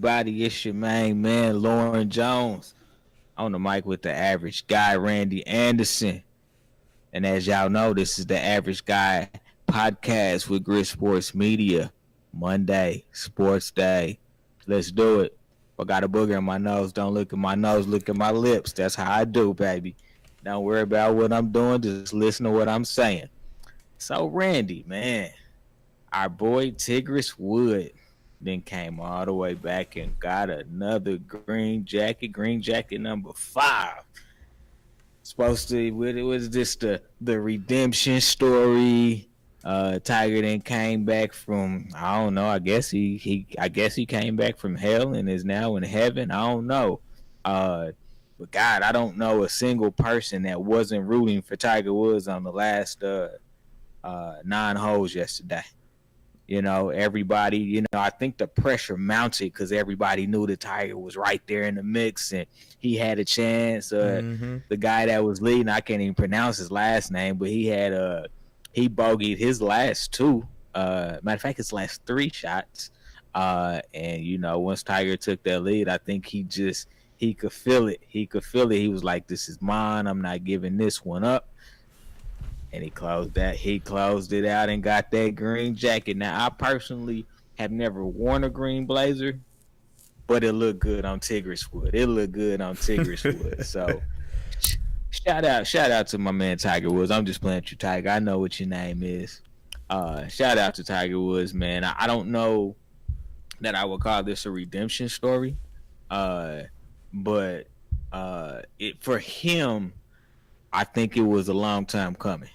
everybody? It's your main man, Lauren Jones, on the mic with the average guy, Randy Anderson. And as y'all know, this is the Average Guy podcast with Grit Sports Media. Monday, Sports Day. Let's do it. I got a booger in my nose. Don't look at my nose, look at my lips. That's how I do, baby. Don't worry about what I'm doing. Just listen to what I'm saying. So, Randy, man, our boy Tigris Wood then came all the way back and got another green jacket number 5. Supposed to, it was just the redemption story. Tiger then came back from, I don't know, I guess he came back from hell and is now in heaven. I don't know. But God, I don't know a single person that wasn't rooting for Tiger Woods on the last 9 holes yesterday. You know, everybody, I think the pressure mounted because everybody knew the Tiger was right there in the mix and he had a chance. The guy that was leading, I can't even pronounce his last name, but he bogeyed his last 2. Matter of fact, his last 3 shots. And once Tiger took that lead, I think he could feel it. He was like, this is mine. I'm not giving this one up. And he closed it out and got that green jacket. Now, I personally have never worn a green blazer, but it looked good on Tigris Wood. So shout out to my man Tiger Woods. I'm just playing with you, Tiger. I know what your name is. Shout out to Tiger Woods, man. I don't know that I would call this a redemption story, but for him, I think it was a long time coming.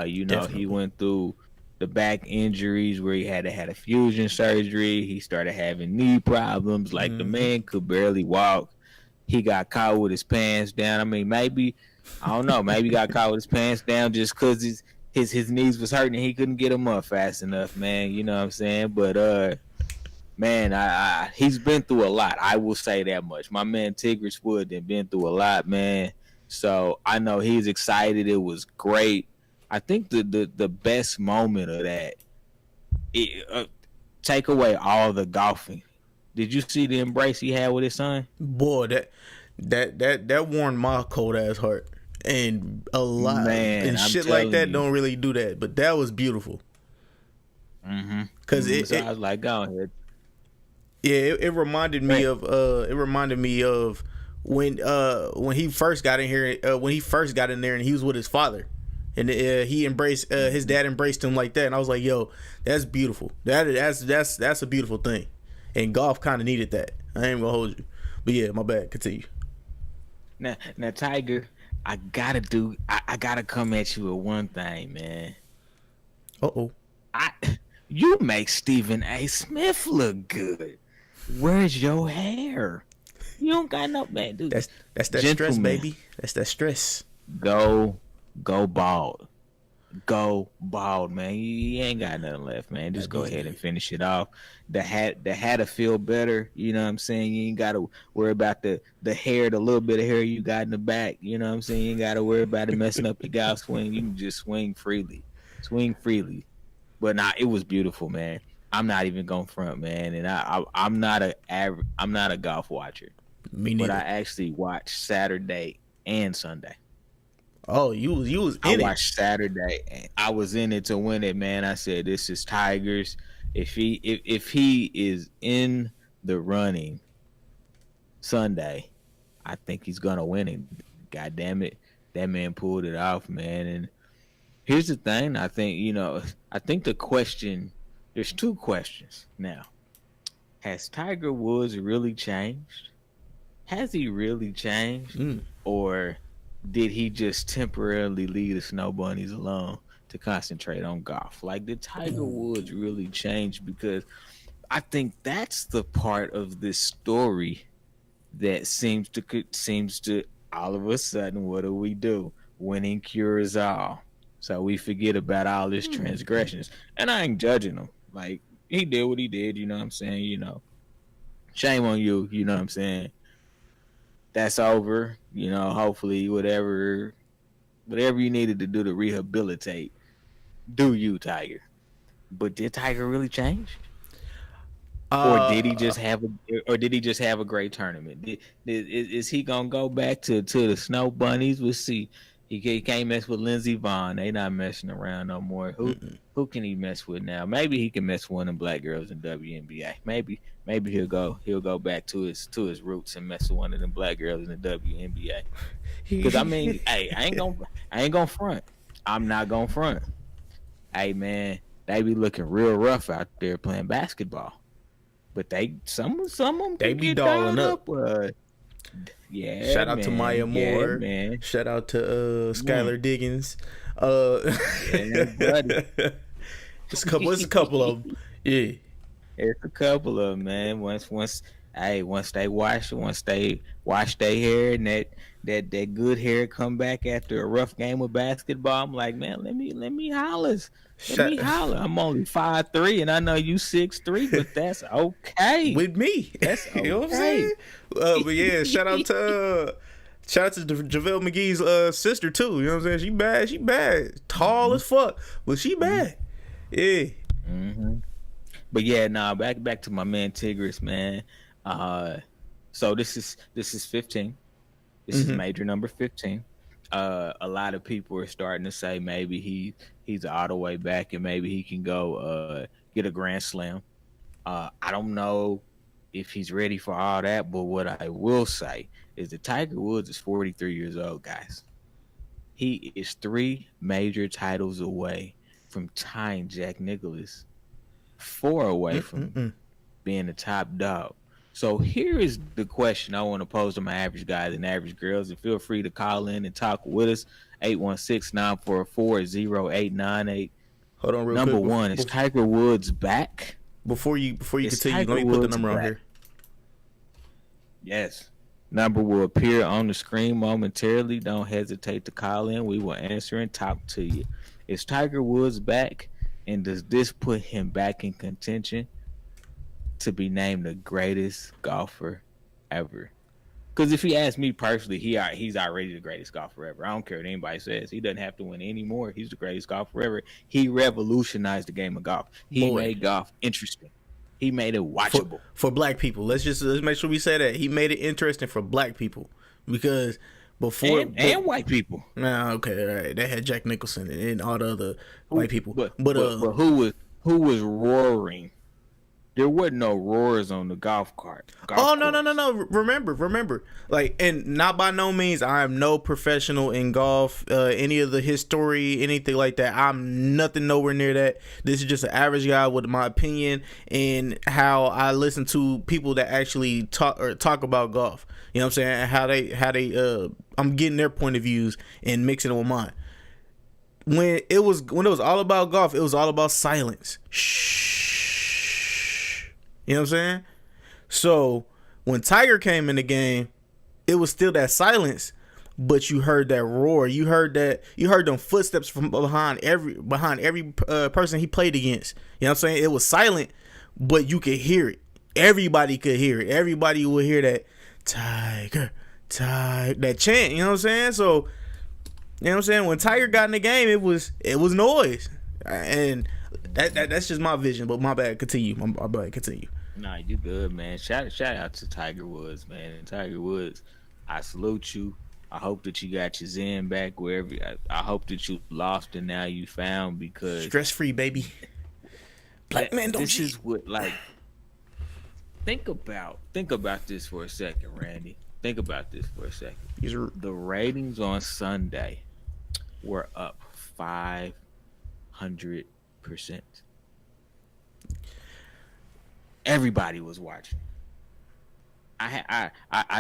He went through the back injuries where he had to have a fusion surgery. He started having knee problems. Like the man could barely walk. He got caught with his pants down. I mean, maybe he got caught with his pants down just because his knees was hurting and he couldn't get them up fast enough, man. You know what I'm saying? But man, he's been through a lot. I will say that much. My man Tigris Wood had been through a lot, man. So I know he's excited. It was great. I think the best moment of that, take away all the golfing. Did you see the embrace he had with his son? Boy, that warmed my cold ass heart. And a lot, man, and shit like that don't really do that. But that was beautiful. Because I was like, go ahead. Yeah, it reminded me of when he first got in here. When he first got in there and he was with his father. And he embraced his dad embraced him like that, and I was like, "Yo, that's beautiful. That's a beautiful thing." And golf kind of needed that. I ain't gonna hold you, but yeah, my bad. Continue. Now, Tiger, I gotta come at you with one thing, man. You make Stephen A. Smith look good. Where's your hair? You don't got no, man, dude. That's that stress, baby. That's that stress. Go bald. Go bald, man. You ain't got nothing left, man. Just go ahead and finish it off. The hat'll feel better. You know what I'm saying? You ain't gotta worry about the hair, the little bit of hair you got in the back. You know what I'm saying? You ain't gotta worry about it messing up your golf swing. You can just swing freely. But nah, it was beautiful, man. I'm not even going front, man. And I'm not a golf watcher. Me neither. But I actually watched Saturday and Sunday. Oh, you was in I it. watched Saturday and I was in it to win it, man. I said, this is Tigers. If he is in the running Sunday, I think he's gonna win it. God damn it. That man pulled it off, man. And here's the thing, I think the question, there's 2 questions now. Has Tiger Woods really changed? Has he really changed? Or did he just temporarily leave the Snow Bunnies alone to concentrate on golf? Like, did Tiger Woods really change? Because I think that's the part of this story that seems to all of a sudden, what do? Winning cures all. So we forget about all his transgressions. And I ain't judging him. Like, he did what he did, you know what I'm saying? Shame on you, you know what I'm saying? That's over, hopefully whatever you needed to do to rehabilitate, do you, Tiger. But did Tiger really change? Or did he Uh, just have a great tournament? Is he gonna go back to the Snow Bunnies? We'll see. He can't mess with Lindsey Vaughn. They not messing around no more. Who can he mess with now? Maybe he can mess with one of them black girls in WNBA. Maybe he'll go back to his roots and mess with one of them black girls in the WNBA. Because I mean, hey, I ain't gonna front. I'm not gonna front. Hey man, they be looking real rough out there playing basketball. But some of them they can be get dolling dialed up. up. Yeah, Shout out to Maya man. Yeah, Moore. man. Shout out to Mm, Skylar Diggins. Uh, yeah, buddy. it's a couple of them. Yeah. It's a couple of 'em, man. Once they wash their hair and that good hair come back after a rough game of basketball, I'm like, man, let me hollers. Let Shout, me holler. I'm only 5'3", and I know you 6'3", but that's okay. with me. That's You know what I'm okay. saying? But yeah, shout out to JaVale McGee's sister too. You know what I'm saying? She bad. She bad. Tall as fuck, but she bad. Yeah. Mm-hmm. But yeah, nah. Back to my man Tigris, man. So this is 15. This is Mm-hmm. major number 15. A lot of people are starting to say maybe he's all the way back and maybe he can go get a grand slam. I don't know if he's ready for all that, but what I will say is that Tiger Woods is 43 years old, guys. He is 3 major titles away from tying Jack Nicklaus, 4 away from Mm-mm-mm. being the top dog. So here is the question I want to pose to my average guys and average girls. And feel free to call in and talk with us. 816-944-0898. Hold on, real Number quick. one, is Tiger Woods back? Before you Is continue, let Tiger me put the Woods number on back? here. Yes. Number will appear on the screen momentarily. Don't hesitate to call in. We will answer and talk to you. Is Tiger Woods back? And does this put him back in contention to be named the greatest golfer ever? Because if you ask me personally, he's already the greatest golfer ever. I don't care what anybody says. He doesn't have to win anymore. He's the greatest golfer ever. He revolutionized the game of golf. He Boy. made golf interesting. He made it watchable. For black people. Let's make sure we say that he made it interesting for black people because before and white people. nah, okay, all right, they had Jack Nicholson and all the other white people, But but who was roaring? There wasn't no roars on the golf cart. oh no. Remember, like, and not by no means I am no professional in golf, any of the history, anything like that. I'm nothing nowhere near that. This is just an average guy with my opinion and how I listen to people that actually talk about golf. You know what I'm saying? How they I'm getting their point of views and mixing it with mine. When it was all about golf, it was all about silence. Shh. You know what I'm saying? So when Tiger came in the game, it was still that silence, but you heard that roar. You heard them footsteps from behind every person he played against. You know what I'm saying? It was silent, but you could hear it. Everybody could hear it. Everybody would hear that Tiger, that chant. You know what I'm saying? So you know what I'm saying? When Tiger got in the game, it was noise, and that's just my vision. But my bad. Continue. My bad. Continue. Nah, you good, man. Shout out to Tiger Woods, man. And Tiger Woods, I salute you. I hope that you got your zen back wherever. I hope that you lost and now you found, because Stress free, baby. Black man don't this cheat. is what, like, think about this for a second, Randy. Think about this for a second. The ratings on Sunday were up 500%. Everybody was watching. I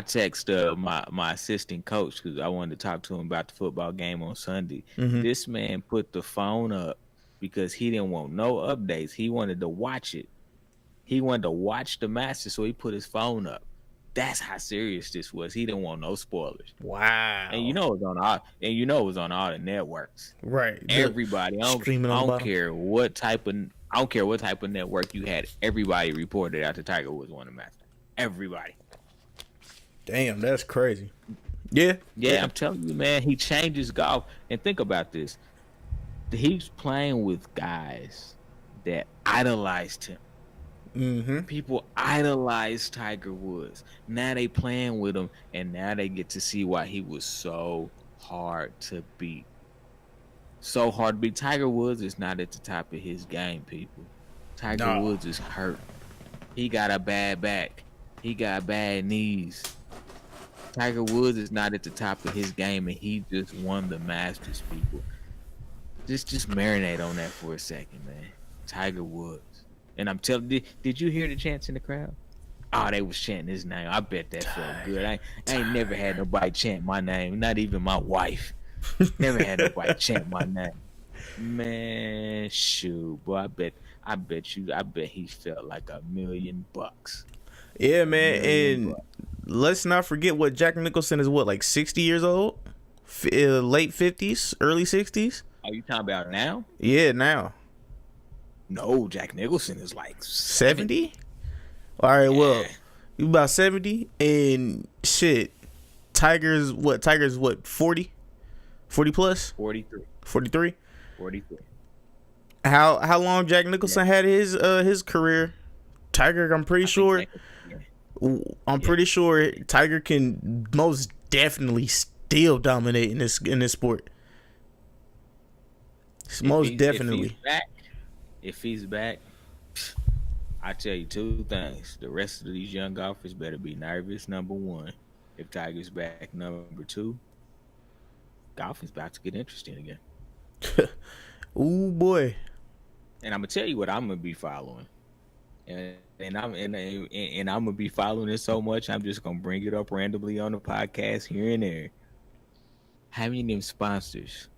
text my assistant coach because I wanted to talk to him about the football game on Sunday. Mm-hmm. This man put the phone up because he didn't want no updates. He wanted to watch it. He wanted to watch the Masters, so he put his phone up. That's how serious this was. He didn't want no spoilers. Wow. And it was on all. And it was on all the networks. Right. Everybody. I don't care what type of network you had. Everybody reported out that Tiger Woods won the Masters. Everybody. Damn, that's crazy. Yeah. I'm telling you, man. He changes golf. And think about this. He's playing with guys that idolized him. Mm-hmm. People idolize Tiger Woods. Now they playing with him, and now they get to see why he was so hard to beat. So hard to beat. Tiger Woods is not at the top of his game, people. Tiger No. Woods is hurt. He got a bad back. He got bad knees. Tiger Woods is not at the top of his game, and he just won the Masters, people. Just marinate on that for a second, man. Tiger Woods. And I'm telling you, did you hear the chants in the crowd? Oh, they was chanting his name. I bet that felt good. I ain't never had nobody chant my name, not even my wife. Never had nobody chant my name. Man, shoot, boy, I bet he felt like $1,000,000. Yeah, A man, million and bucks. let's not forget what Jack Nicholson is. What, like 60 years old, late 50s, early 60s. Are you talking about now? Yeah, now No, Jack Nicholson is like 70. All right, well, Yeah. you about 70, and shit. Tiger's what 40, 40 plus, 43. 43. 43. How long Jack Nicholson had his career? Tiger, I'm pretty sure. I'm pretty sure Tiger can most definitely still dominate in this sport. Most definitely. If he's back, I tell you two things. The rest of these young golfers better be nervous. Number one, if Tiger's back. Number two, golf is about to get interesting again. Ooh boy. And I'm gonna tell you what I'm gonna be following. And I'm gonna be following it so much. I'm just gonna bring it up randomly on the podcast here and there. How many of them sponsors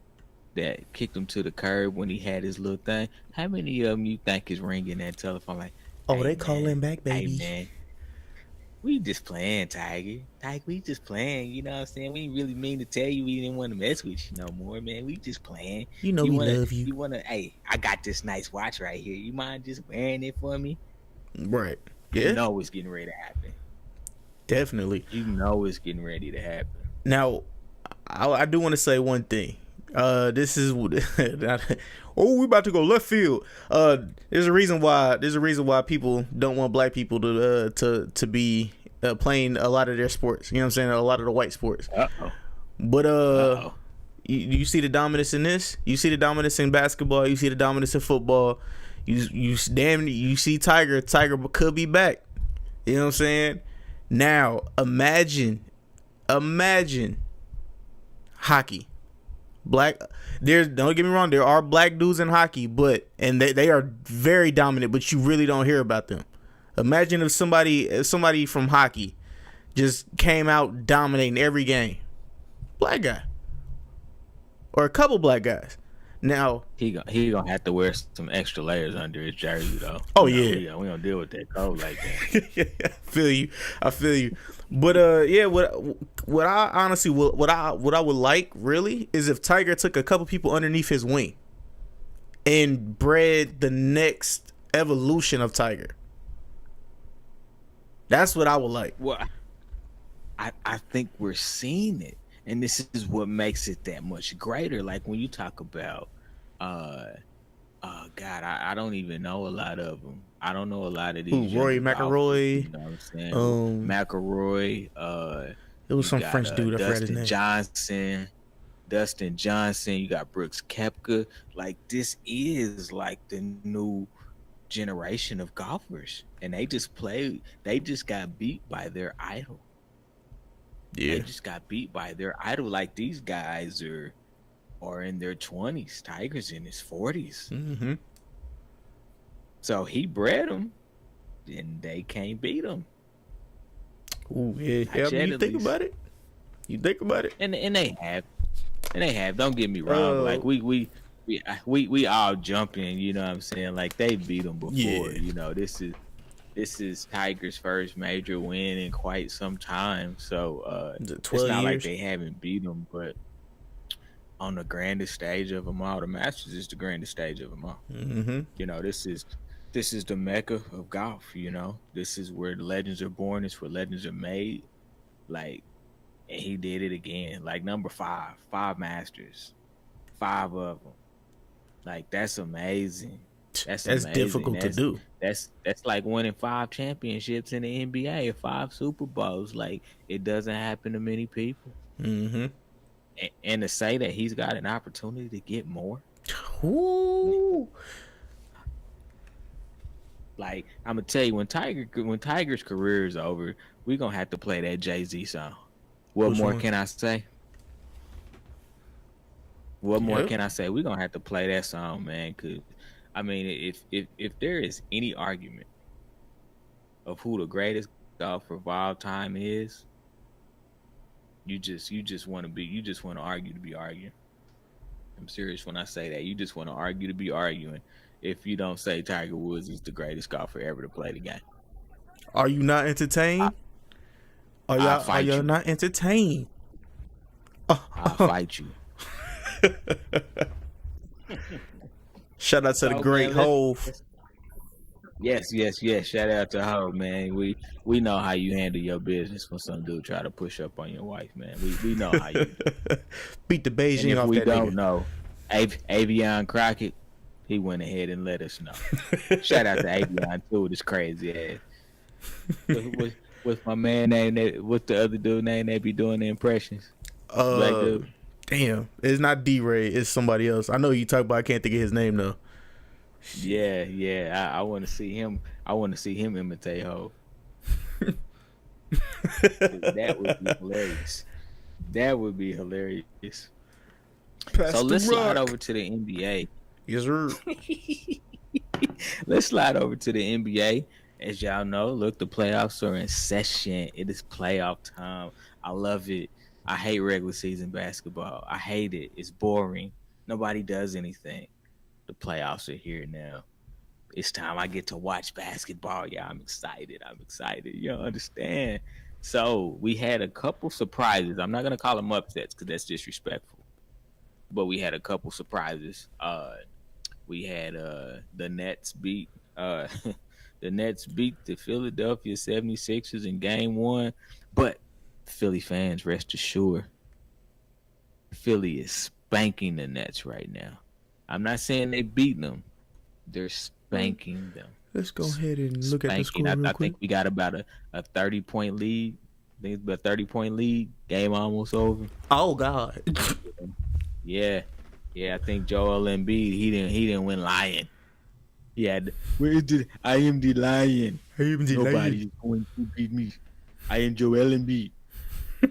that kicked him to the curb when he had his little thing? How many of them you think is ringing that telephone like, Oh, hey, they man, calling back, baby. Hey man, we just playing, Tiger. Tiger, we just playing. You know what I'm saying? We didn't really mean to tell you we didn't want to mess with you no more, man. We just playing. You know we love you. You wanna? Hey, I got this nice watch right here. You mind just wearing it for me? Right. Yeah. You know it's getting ready to happen. Definitely. You know it's getting ready to happen. Now, I do want to say one thing. This is oh, we about to go left field. There's a reason why people don't want black people to be playing a lot of their sports. You know what I'm saying? A lot of the white sports. Uh-oh. But Uh-oh. you see the dominance in this. You see the dominance in basketball. You see the dominance in football. You see Tiger. Tiger could be back. You know what I'm saying? Now imagine hockey. Don't get me wrong, there are black dudes in hockey, but they are very dominant, but you really don't hear about them. Imagine if somebody from hockey just came out dominating every game. Black guy. Or a couple black guys. Now he gonna have to wear some extra layers under his jersey though. Oh yeah, we don't deal with that cold like that. I feel you. But yeah, what I honestly what I would like really is if Tiger took a couple people underneath his wing and bred the next evolution of Tiger. That's what I would like. Well, I think we're seeing it, and this is what makes it that much greater. Like when you talk about God, I don't even know a lot of them. I don't know a lot of these. Rory McIlroy. You know what I'm saying? McIlroy. It was some French dude. I forgot his name. Dustin Johnson. You got Brooks Koepka. Like this is like the new generation of golfers, and they just got beat by their idol. Yeah. They just got beat by their idol. Like these guys are in their 20s. Tiger's in his 40s. Mm-hmm. So he bred them, and they can't beat him. Ooh, yeah. I mean, you think about it. And they have. Don't get me wrong. Like we all jumping. You know what I'm saying? Like they beat them before. Yeah. You know, this is Tiger's first major win in quite some time. So it's not like they haven't beat him, but on the grandest stage of them all, the Masters is the grandest stage of them all. Mm-hmm. You know, this is the mecca of golf. You know, this is where the legends are born. It's where legends are made. Like, and he did it again. Like number five Masters, 5 of them. Like that's amazing. That's amazing. Difficult to do. That's like winning 5 championships in the NBA or 5 Super Bowls. Like it doesn't happen to many people. Mm-hmm. And to say that he's got an opportunity to get more, Ooh. like I'm gonna tell you, when Tiger's career is over, we gonna have to play that Jay-Z song. What Which more one? can I say? What more Yep. can I say? We're gonna have to play that song, man. Cause I mean, if there is any argument of who the greatest golfer of all time is, you just want to argue to be arguing. I'm serious when I say that. You just want to argue to be arguing. If you don't say Tiger Woods is the greatest golfer ever to play the game, Are you not I, entertained? Are I'll y'all are fight y'all you. not entertained? I'll fight you. Shout out to the So great man, Hove. yes. Shout out to her, man. We know how you handle your business when some dude try to push up on your wife, man. We know how you do. Beat the And Beijing if off we that don't nigga. know, Avion Crockett, he went ahead and let us know. Shout out to Avion too, with his crazy ass. What's my man name? What's the other dude name? They be doing the impressions. Black Uh, dude. damn, it's not D-Ray. It's somebody else. I know who you talk about. I can't think of his name though. Shit. Yeah. I want to see him. I want to see him imitate Ho. That would be hilarious. That would be hilarious. Pass So the let's slide rock. over to the NBA. Yes, sir. Let's slide over to the NBA. As y'all know, look, the playoffs are in session. It is playoff time. I love it. I hate regular season basketball. I hate it. It's boring. Nobody does anything. The playoffs are here now. It's time I get to watch basketball. Yeah, I'm excited. I'm excited. You don't understand. So we had a couple surprises. I'm not gonna call them upsets because that's disrespectful. But we had a couple surprises. We had the Nets beat the Nets beat the Philadelphia 76ers in game 1. But Philly fans, rest assured, Philly is spanking the Nets right now. I'm not saying they beating them. They're spanking them. Let's go ahead and look at the Spanking. score I real quick. think we got about a 30-point lead. I think it's about a 30-point lead. Game almost over. Oh God. Yeah. Yeah, I think Joel Embiid, he didn't win lion. He had, where did I am the lion. I am the Nobody lion. is going to beat me. I am Joel Embiid,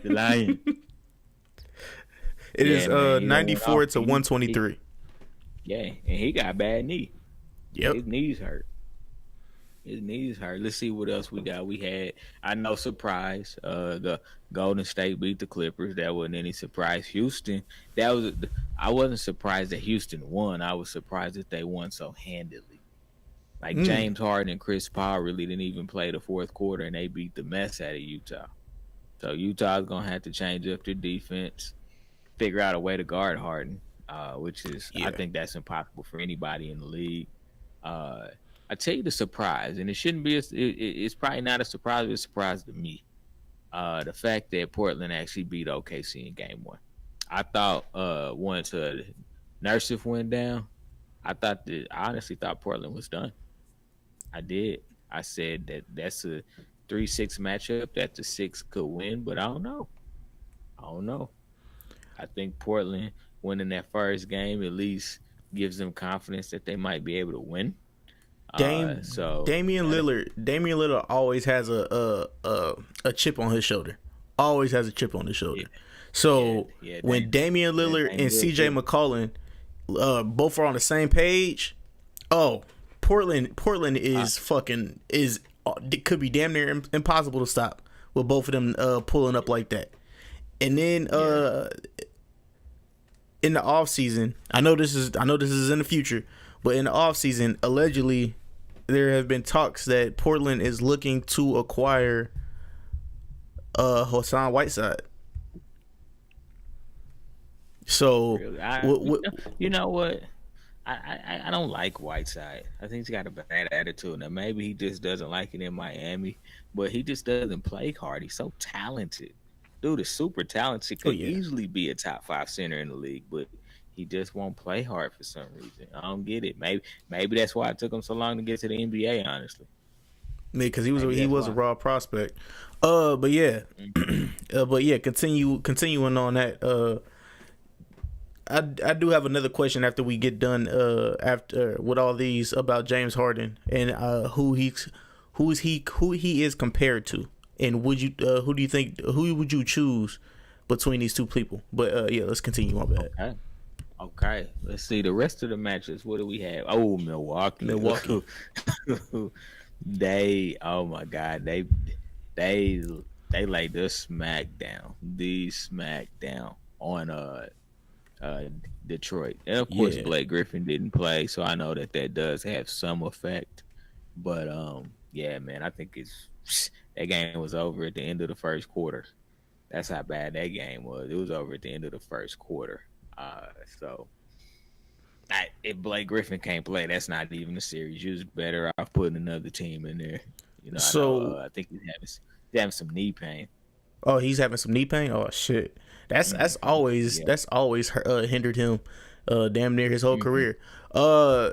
the lion. It is Yeah, man, he done went 94 off. to 123. Yeah, and he got a bad knee. Yep. His knees hurt. His knees hurt. Let's see what else we got. We had, I know, surprise. The Golden State beat the Clippers. That wasn't any surprise. Houston. That was. I wasn't surprised that Houston won. I was surprised that they won so handily. Like James Harden and Chris Paul really didn't even play the fourth quarter, and they beat the mess out of Utah. So Utah's gonna have to change up their defense, figure out a way to guard Harden, which is, I Yeah. think that's impossible for anybody in the league. I tell you the surprise, and it shouldn't be. It's probably not a surprise, but it's a surprise to me. The fact that Portland actually beat OKC in game 1. I thought once Nurkic went down, I honestly thought Portland was done. I did. I said that's a 3-6 matchup that the six could win, but I don't know. I don't know. I think Portland winning that first game at least gives them confidence that they might be able to win. So Damian Lillard always has a chip on his shoulder. Always has a chip on his shoulder. Yeah, So yeah. when Damian Lillard Dame and real CJ good. McCollum both are on the same page, Portland is fucking is it could be damn near impossible to stop with both of them pulling up like that. And then in the off season, I know this is in the future, but in the off season, allegedly there have been talks that Portland is looking to acquire Hassan Whiteside. So Really. what You know what? I don't like Whiteside. I think he's got a bad attitude. Now maybe he just doesn't like it in Miami, but he just doesn't play hard. He's so talented. Dude is super talented. Oh Could yeah. easily be a top 5 center in the league, but he just won't play hard for some reason. I don't get it. Maybe that's why it took him so long to get to the NBA. Honestly, Because he maybe that's was a why. raw prospect. But yeah, continuing on that. I do have another question after we get done. After with all these about James Harden and who he is compared to, and who do you think who would you choose between these two people? But yeah, let's continue. My bad. Okay. Okay. Let's see the rest of the matches. What do we have? Oh, Milwaukee. Milwaukee. They. Oh my God. They. They laid the smackdown on uh Detroit. And of course Yeah. Blake Griffin didn't play, so I know that that does have some effect. But yeah, man, I think it's that game was over at the end of the first quarter. That's how bad that game was. It was over at the end of the first quarter. So if Blake Griffin can't play, that's not even a series. You're just better off putting another team in there. You know, I know. So, I think he's having some knee pain. oh, he's having some knee pain. Oh shit. That's always Yeah. hindered him, damn near his whole hmm career. Well,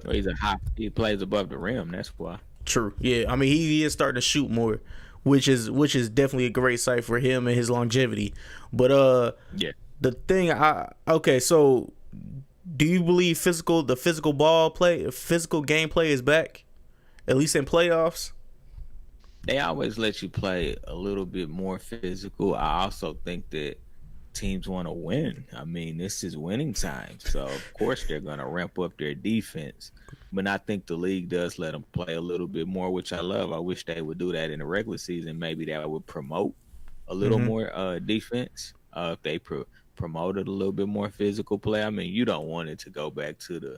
he plays above the rim. That's why. True. Yeah. I mean, he is starting to shoot more, which is definitely a great sight for him and his longevity. But Yeah. the thing okay, so do you believe the physical gameplay is back, at least in playoffs? They always let you play a little bit more physical. I also think that teams want to win. I mean, this is winning time. So, of course, they're going to ramp up their defense. But I think the league does let them play a little bit more, which I love. I wish they would do that in the regular season. Maybe that would promote a little Mm-hmm. more defense. If they promoted a little bit more physical play. I mean, you don't want it to go back to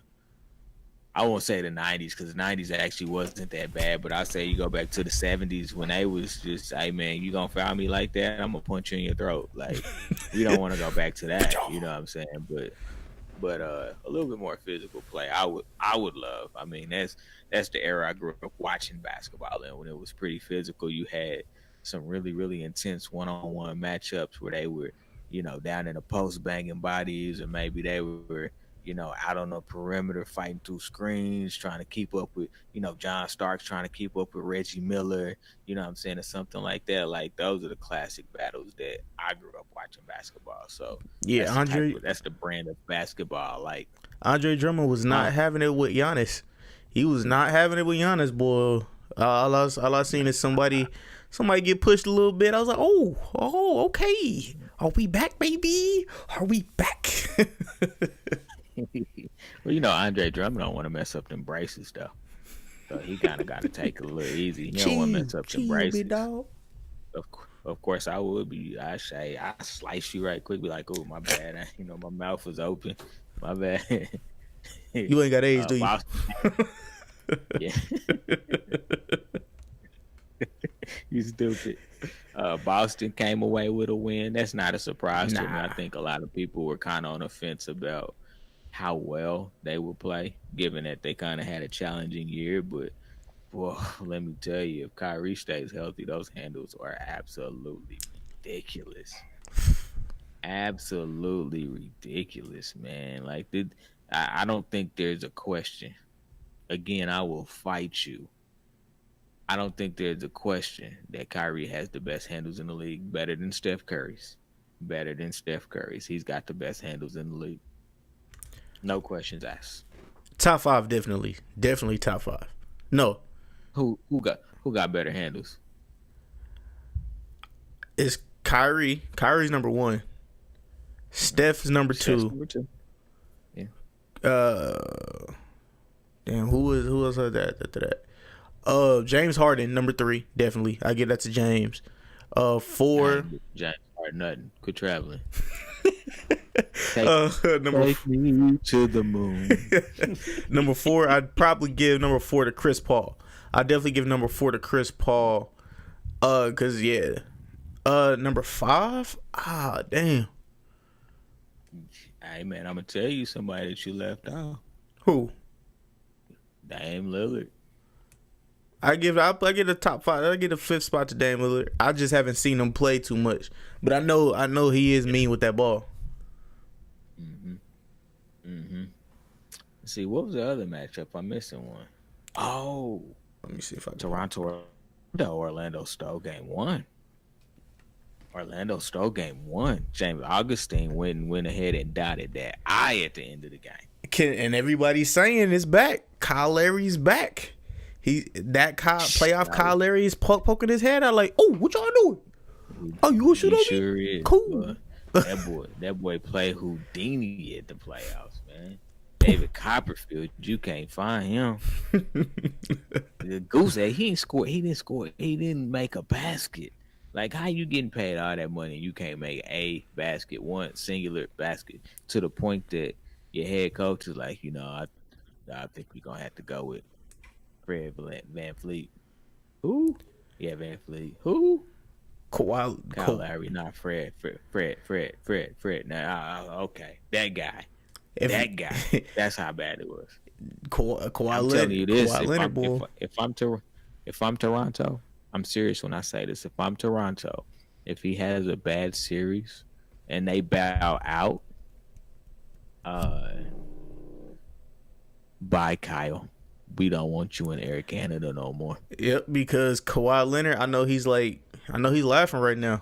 I won't say the '90s because the '90s actually wasn't that bad, but I say you go back to the '70s when they was just, hey man, you gonna foul me like that, I'm gonna punch you in your throat. Like we don't want to go back to that, you know what I'm saying? But a little bit more physical play, I would love. I mean, that's the era I grew up watching basketball in when it was pretty physical. You had some really intense one-on-one matchups where they were, down in the post banging bodies, or maybe they were out on the perimeter fighting through screens, trying to keep up with, John Starks trying to keep up with Reggie Miller, you know what I'm saying, or something like that. Like those are the classic battles that I grew up watching basketball. So Yeah, that's the brand of basketball. Like, Andre Drummond was huh? not having it with Giannis. He was not having it with Giannis, boy. All I seen is somebody get pushed a little bit. I was like, okay. Are we back, baby? Are we back? Well, Andre Drummond don't want to mess up them braces though. So he kind of got to take it a little easy. He don't want to mess up them Chill, big braces. dog. Of course, I would be. I slice you right quick. Be like, oh my bad. My mouth was open. My bad. You ain't got AIDS, do you? Boston, yeah, you stupid. Boston came away with a win. That's not a surprise to me. I Nah. think a lot of people were kind of on the fence about how well they would play, given that they kind of had a challenging year. But well, let me tell you, if Kyrie stays healthy, those handles are absolutely ridiculous. Absolutely ridiculous, man. Like, I don't think there's a question. Again, I will fight you. I don't think there's a question that Kyrie has the best handles in the league, better than Steph Curry's. Better than Steph Curry's. He's got the best handles in the league. No questions asked. Top five, definitely top five. No, Who got better handles? it's Kyrie. Kyrie's number one. Steph is number Steph's two. number two. Yeah. Uh, damn, who else had that after that? James Harden, number three, definitely. I give that to James. I Four. ain't get James Harden nothing. Quit traveling. Take, Number take me to the moon. number four, I'd probably give number four to Chris Paul. I definitely give number four to Chris Paul. Cause yeah. Number five. Damn. Hey man, I'm gonna tell you somebody that you left out. Who? Dame Lillard. I give the top five. I give the fifth spot to Dame Lillard. I just haven't seen him play too much, but I know he is mean with that ball. hmm Mm-hmm. See, what was the other matchup? I'm missing one. Oh, Let me see if I can pull. Toronto, Orlando Stowe game one. Orlando Stowe game one. James Augustine went ahead and dotted that I at the end of the game. And everybody's saying it's back. Kyle Larry's back. Playoff No, Kyle Larry is poking his head out like, oh, what y'all doing? Oh, you gonna shoot he on sure me? is. Cool. That boy play Houdini at the playoffs, man. David Copperfield, you can't find him. The Goose, he ain't score. He didn't score. He didn't make a basket. Like, how you getting paid all that money? You can't make a basket, one singular basket, to the point that your head coach is like, I think we're gonna have to go with Fred Van Fleet. Who? Yeah, Van Fleet. Who? Kyle Lowry, not Fred. Now, okay, that guy. That guy. That's how bad it was. I'm telling you this. If I'm Toronto, I'm serious when I say this. If I'm Toronto, if he has a bad series and they bow out, uh, bye Kyle. We don't want you in Air Canada no more. Yep, because Kawhi Leonard, I know he's laughing right now.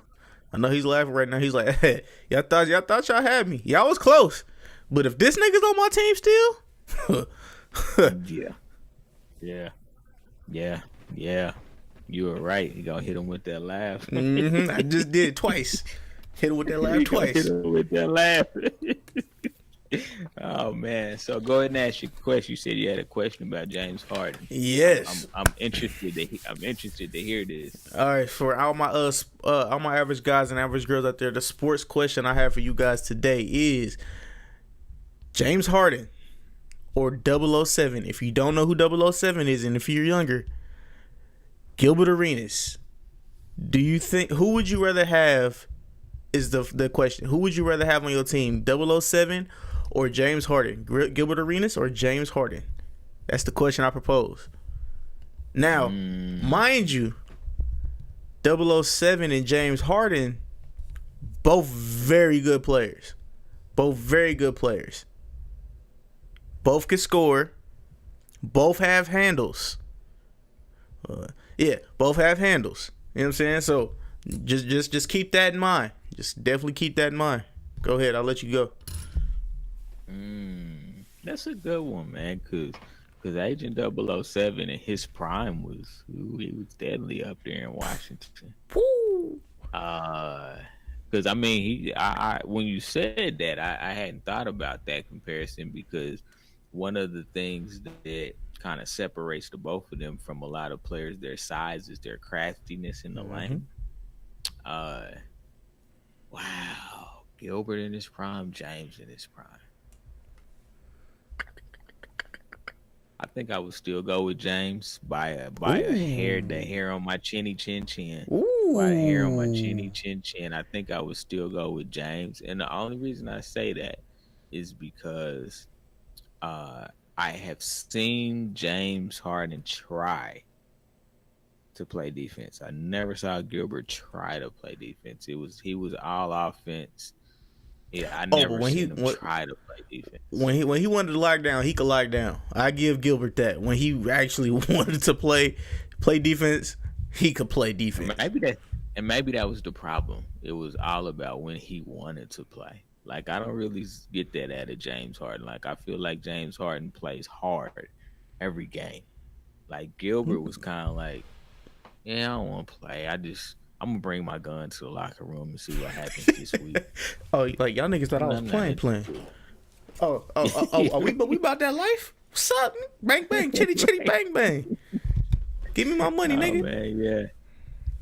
He's like, hey, y'all thought y'all had me. Y'all was close. But if this nigga's on my team still, Yeah. You were right. You gonna hit him with that laugh. I just did it twice. Hit him with that laugh twice. Hit him with that laugh. Oh man! So go ahead and ask your question. You said you had a question about James Harden. Yes, I'm interested. I'm interested to hear this. All right, for all my average guys and average girls out there, the sports question I have for you guys today is James Harden or 007. If you don't know who 007 is, and if you're younger, Gilbert Arenas. Do you think who would you rather have? Is the question. Who would you rather have on your team, 007 or James Harden? Gilbert Arenas or James Harden? That's the question I propose. Now, mind you, 007 and James Harden, both very good players. Both can score. Both have handles. Both have handles. You know what I'm saying? So just keep that in mind. Just definitely keep that in mind. Go ahead, I'll let you go. That's a good one, man. Cause Agent 007 in his prime he was deadly up there in Washington. Woo. Because I mean, when you said that, I hadn't thought about that comparison, because one of the things that kind of separates the both of them from a lot of players, their size, is their craftiness in the lane. Wow, Gilbert in his prime, James in his prime. I think I would still go with James by a hair. The hair on my chinny chin chin. Ooh. By a hair on my chinny chin chin. I think I would still go with James. And the only reason I say that is because I have seen James Harden try to play defense. I never saw Gilbert try to play defense. He was all offense. Yeah, I never seen him try to play defense. When he wanted to lock down, he could lock down. I give Gilbert that. When he actually wanted to play defense, he could play defense. Maybe that was the problem. It was all about when he wanted to play. Like, I don't really get that out of James Harden. Like, I feel like James Harden plays hard every game. Like, Gilbert was kind of like, yeah, I don't want to play. I'm gonna bring my gun to the locker room and see what happens this week. Oh, like y'all niggas thought I was playing. Oh, we about that life? What's up? Bang bang, chitty chitty bang bang. Give me my money, nigga. Man,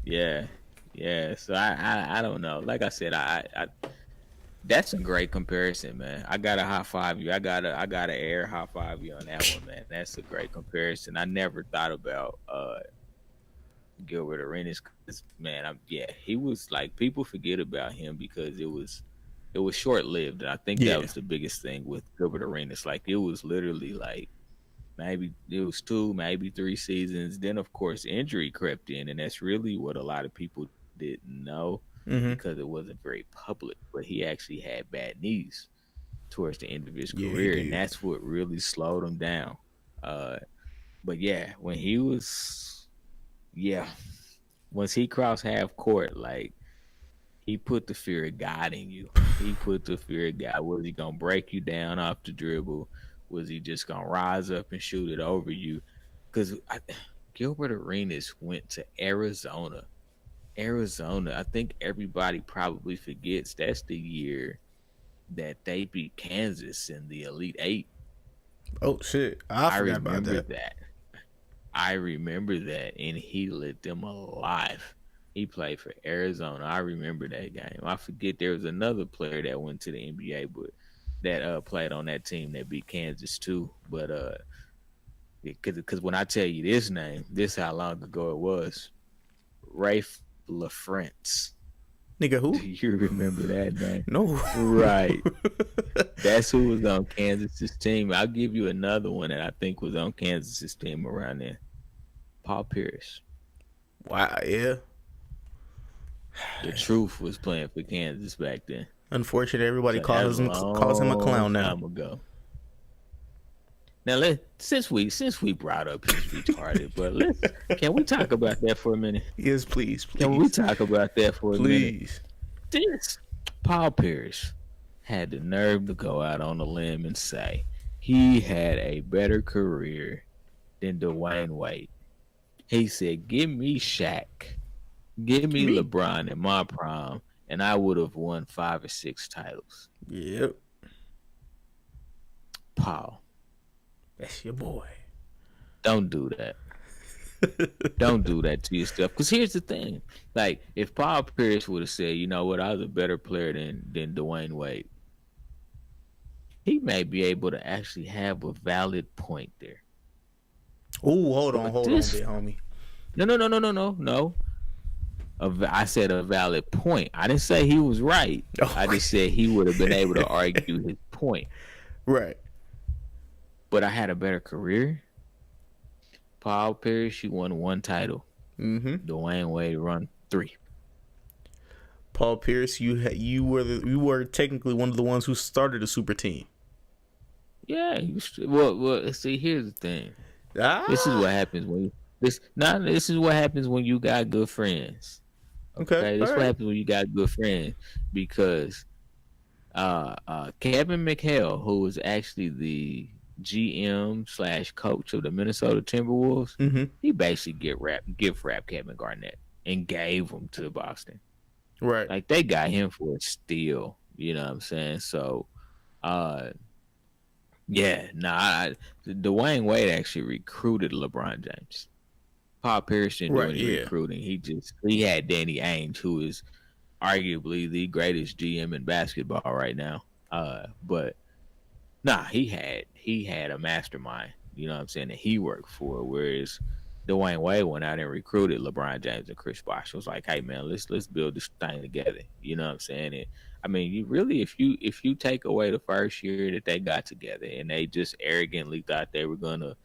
yeah. So I don't know. Like I said, I that's a great comparison, man. I gotta high five you. I gotta air high five you on that one, man. That's a great comparison. I never thought about Gilbert Arenas, man. He was like, people forget about him because it was short lived, and I think that was the biggest thing with Gilbert Arenas. Like, it was literally like maybe it was 2, maybe 3 seasons. Then of course injury crept in, and that's really what a lot of people didn't know because it wasn't very public. But he actually had bad knees, towards the end of his Yeah, he career, and did. that's what really slowed him down. Uh, but yeah, when he was, yeah, once he crossed half court, like he put the fear of God in you. He put the fear of God. Was he gonna break you down off the dribble? Was he just gonna rise up and shoot it over you? Because Gilbert Arenas went to Arizona. Arizona. I think everybody probably forgets that's the year that they beat Kansas in the Elite Eight. Oh shit, I I forgot about remember that. that. I remember that, and he lit them alive. He played for Arizona. I remember that game. I forget there was another player that went to the NBA, but that played on that team that beat Kansas too. But because when I tell you this name, this how long ago it was. Rafe LaFrance. Nigga, Do who? you remember that name? No. Right. That's who was on Kansas's team. I'll give you another one that I think was on Kansas's team around then. Paul Pierce. Wow. Yeah. The truth was playing for Kansas back then. Unfortunately, everybody So that's a calls him a long clown now. time ago. Now since we brought up his retarded, but let's can we talk about that for a minute? Yes, please, Can we please, talk about that for a minute? please. This Paul Pierce had the nerve to go out on a limb and say he had a better career than Dwayne Wade. He said, "Give me Shaq, give me Me. LeBron in my prime, and I would have won 5 or 6 titles." Yep. Paul, That's your boy. don't do that. Don't do that to yourself. Because here's the thing: like, if Paul Pierce would have said, "You know what? I was a better player than Dwayne Wade," he may be able to actually have a valid point there. Oh, But hold on, this, big homie. no. I said a valid point. I didn't say he was right. I just said he would have been able to argue his point. Right. But I had a better career. Paul Pierce, you won 1 title. Mm-hmm. Dwayne Wade run 3. Paul Pierce, you were technically one of the ones who started a super team. Yeah. Well. See, here's the thing. This is Ah. what happens when you, this is what happens when you got good friends. Okay. Okay, All this is what right. happens when you got good friends because Kevin McHale, who was actually the GM slash coach of the Minnesota Timberwolves, Mm-hmm. he basically gift wrapped Kevin Garnett and gave him to Boston. Right. Like they got him for a steal. You know what I'm saying? So, uh, yeah, Dwayne Wade actually recruited LeBron James. Paul Pierce didn't do Right. any Yeah. recruiting. He had Danny Ainge, who is arguably the greatest GM in basketball right now. But nah, he had a mastermind, you know what I'm saying, that he worked for. Whereas Dwayne Wade went out and recruited LeBron James and Chris Bosh. Was like, hey man, let's build this thing together. You know what I'm saying? And I mean, you really if you take away the first year that they got together and they just arrogantly thought they were gonna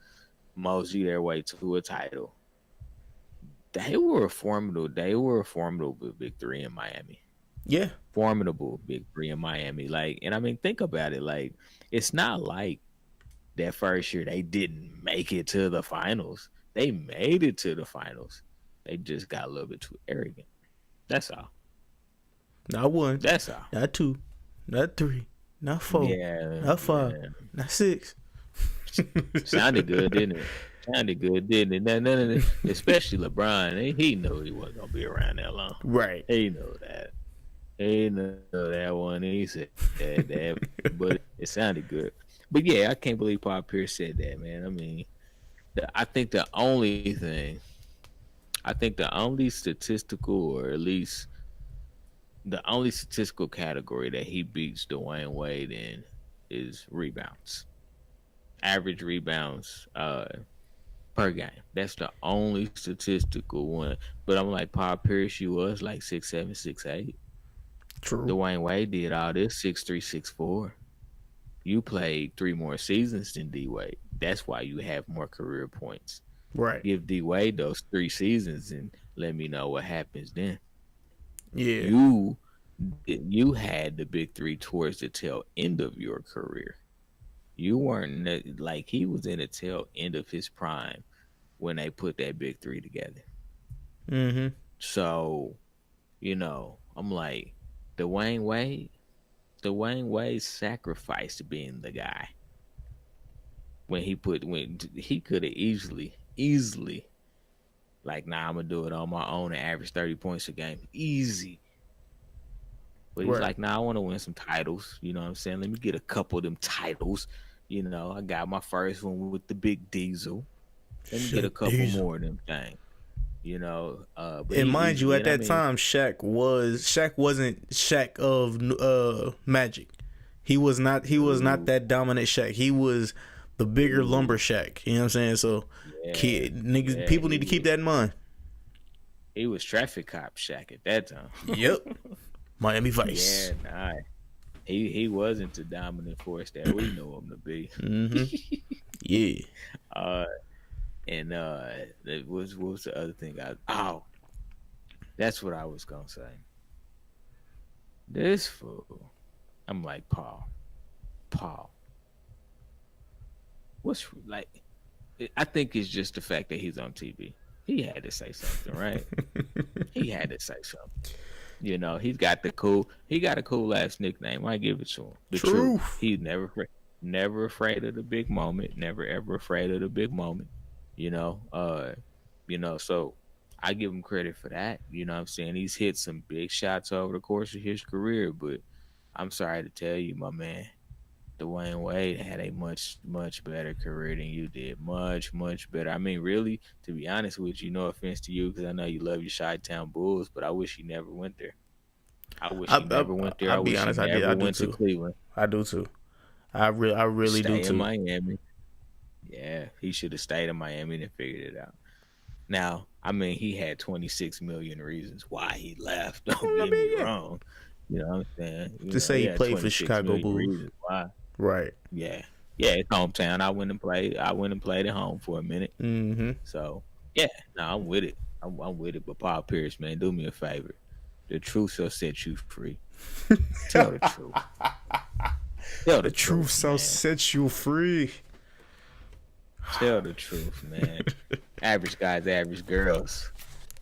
mosey their way to a title, they were a formidable big three in Miami. Yeah. Formidable big three in Miami. Like, and I mean, think about it. Like, it's not like that first year they didn't make it to the finals. They made it to the finals. They just got a little bit too arrogant. That's all. Not one. That's all. Not two. Not three. Not four. Yeah. Not five. Yeah. Not six. Sounded good, didn't it? Sounded good, didn't it? None of the, especially LeBron. He knew he wasn't gonna be around that long. Right. He knew that. He knew that one. He said that, but it sounded good. But yeah, I can't believe Paul Pierce said that, man. I mean, I think the only statistical, or at least the only statistical category that he beats Dwayne Wade in is rebounds, average rebounds per game. That's the only statistical one. But I'm like, Paul Pierce, you was like 6'7", 6'8". True. Dwayne Wade did all this 6'3", 6'4". You played 3 more seasons than D Wade. That's why you have more career points. Right. Give D Wade those 3 seasons and let me know what happens then. Yeah. You You had the big three towards the tail end of your career. You weren't like he was in the tail end of his prime when they put that big three together. Mm-hmm. So, I'm like, Dwayne Wade, Dwayne Wade sacrificed being the guy when he could have easily like, nah, I'm gonna do it on my own and average 30 points a game. Easy. But he's Right. like, nah, I want to win some titles. You know what I'm saying? Let me get a couple of them titles. I got my first one with the big diesel. Let me get a Shit, couple diesel. more of them things. But And he mind you, easily, at and I that mean, time, Shaq wasn't Shaq of Magic. He was not. He was not no, that dominant Shaq. He was the bigger lumber no, Shaq. You know what I'm saying? So, yeah, niggas, yeah, people need to keep that in mind. he was traffic cop Shaq at that time. Yep. Miami Yeah, Vice. nah, he wasn't the dominant force that we know him to be. Mm-hmm. Yeah. uh, and what was the other thing? That's what I was gonna say. This fool, I'm like Paul, what's like? I think it's just the fact that he's on TV. He had to say something, right? He had to say something. He got a cool ass nickname. I give it to him. The truth. Truth. He's never afraid of the big moment. Never ever afraid of the big moment. You know, uh, so I give him credit for that. You know what I'm saying? He's hit some big shots over the course of his career, but I'm sorry to tell you, my man, Dwayne Wade had a much, much better career than you did. Much, much better. I mean, really, to be honest with you, no offense to you, because I know you love your Chi-Town Bulls, but I wish he never went there. I wish I, he never went there. I I'll be wish he honest. I did. never I do went to too. Cleveland. I do too. I really do Stay in too. Miami. Yeah, he should have stayed in Miami and figured it out. Now, I mean, he had 26 million reasons why he left. Don't I get me mean, yeah. wrong. You know what I'm saying? To say He he had played for 26 Chicago million Bulls. reasons why. Right. Yeah. Yeah, it's hometown. I went and played at home for a minute. Mm-hmm. So, yeah, no, I'm with it. I'm with it. But Paul Pierce, man, do me a favor. The truth shall set you free. Tell the truth. Tell The the truth truth, shall man. set you free. Tell the truth, man. Average guys, average girls.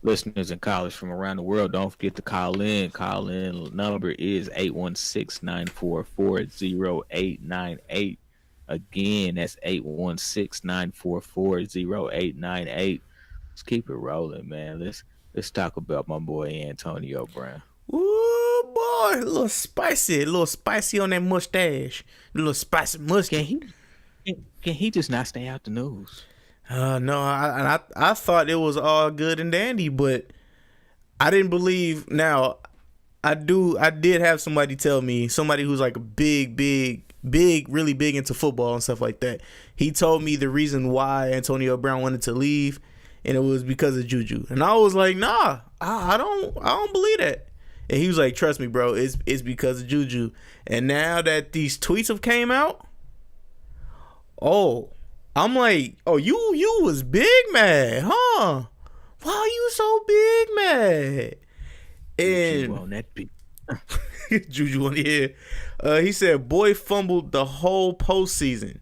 Listeners and callers from around the world, don't forget to call in. Call in number is 816-944-0898. Again, that's 816-944-0898. Let's keep it rolling, man. Let's talk about my boy Antonio Brown. Ooh, boy, a little spicy on that mustache, a little spicy Can mustard. he can he just not stay out the news? No, I thought it was all good and dandy, but I didn't believe. Now, I did have somebody tell me, somebody who's like a big, really big into football and stuff like that. He told me the reason why Antonio Brown wanted to leave, and it was because of Juju. And I was like, nah, I don't believe that. And he was like, trust me, bro, it's because of Juju. And now that these tweets have came out, oh, I'm like, oh, you was big mad, huh? Why you so big mad? Juju And on that beat. Juju on the head. He said, boy fumbled the whole postseason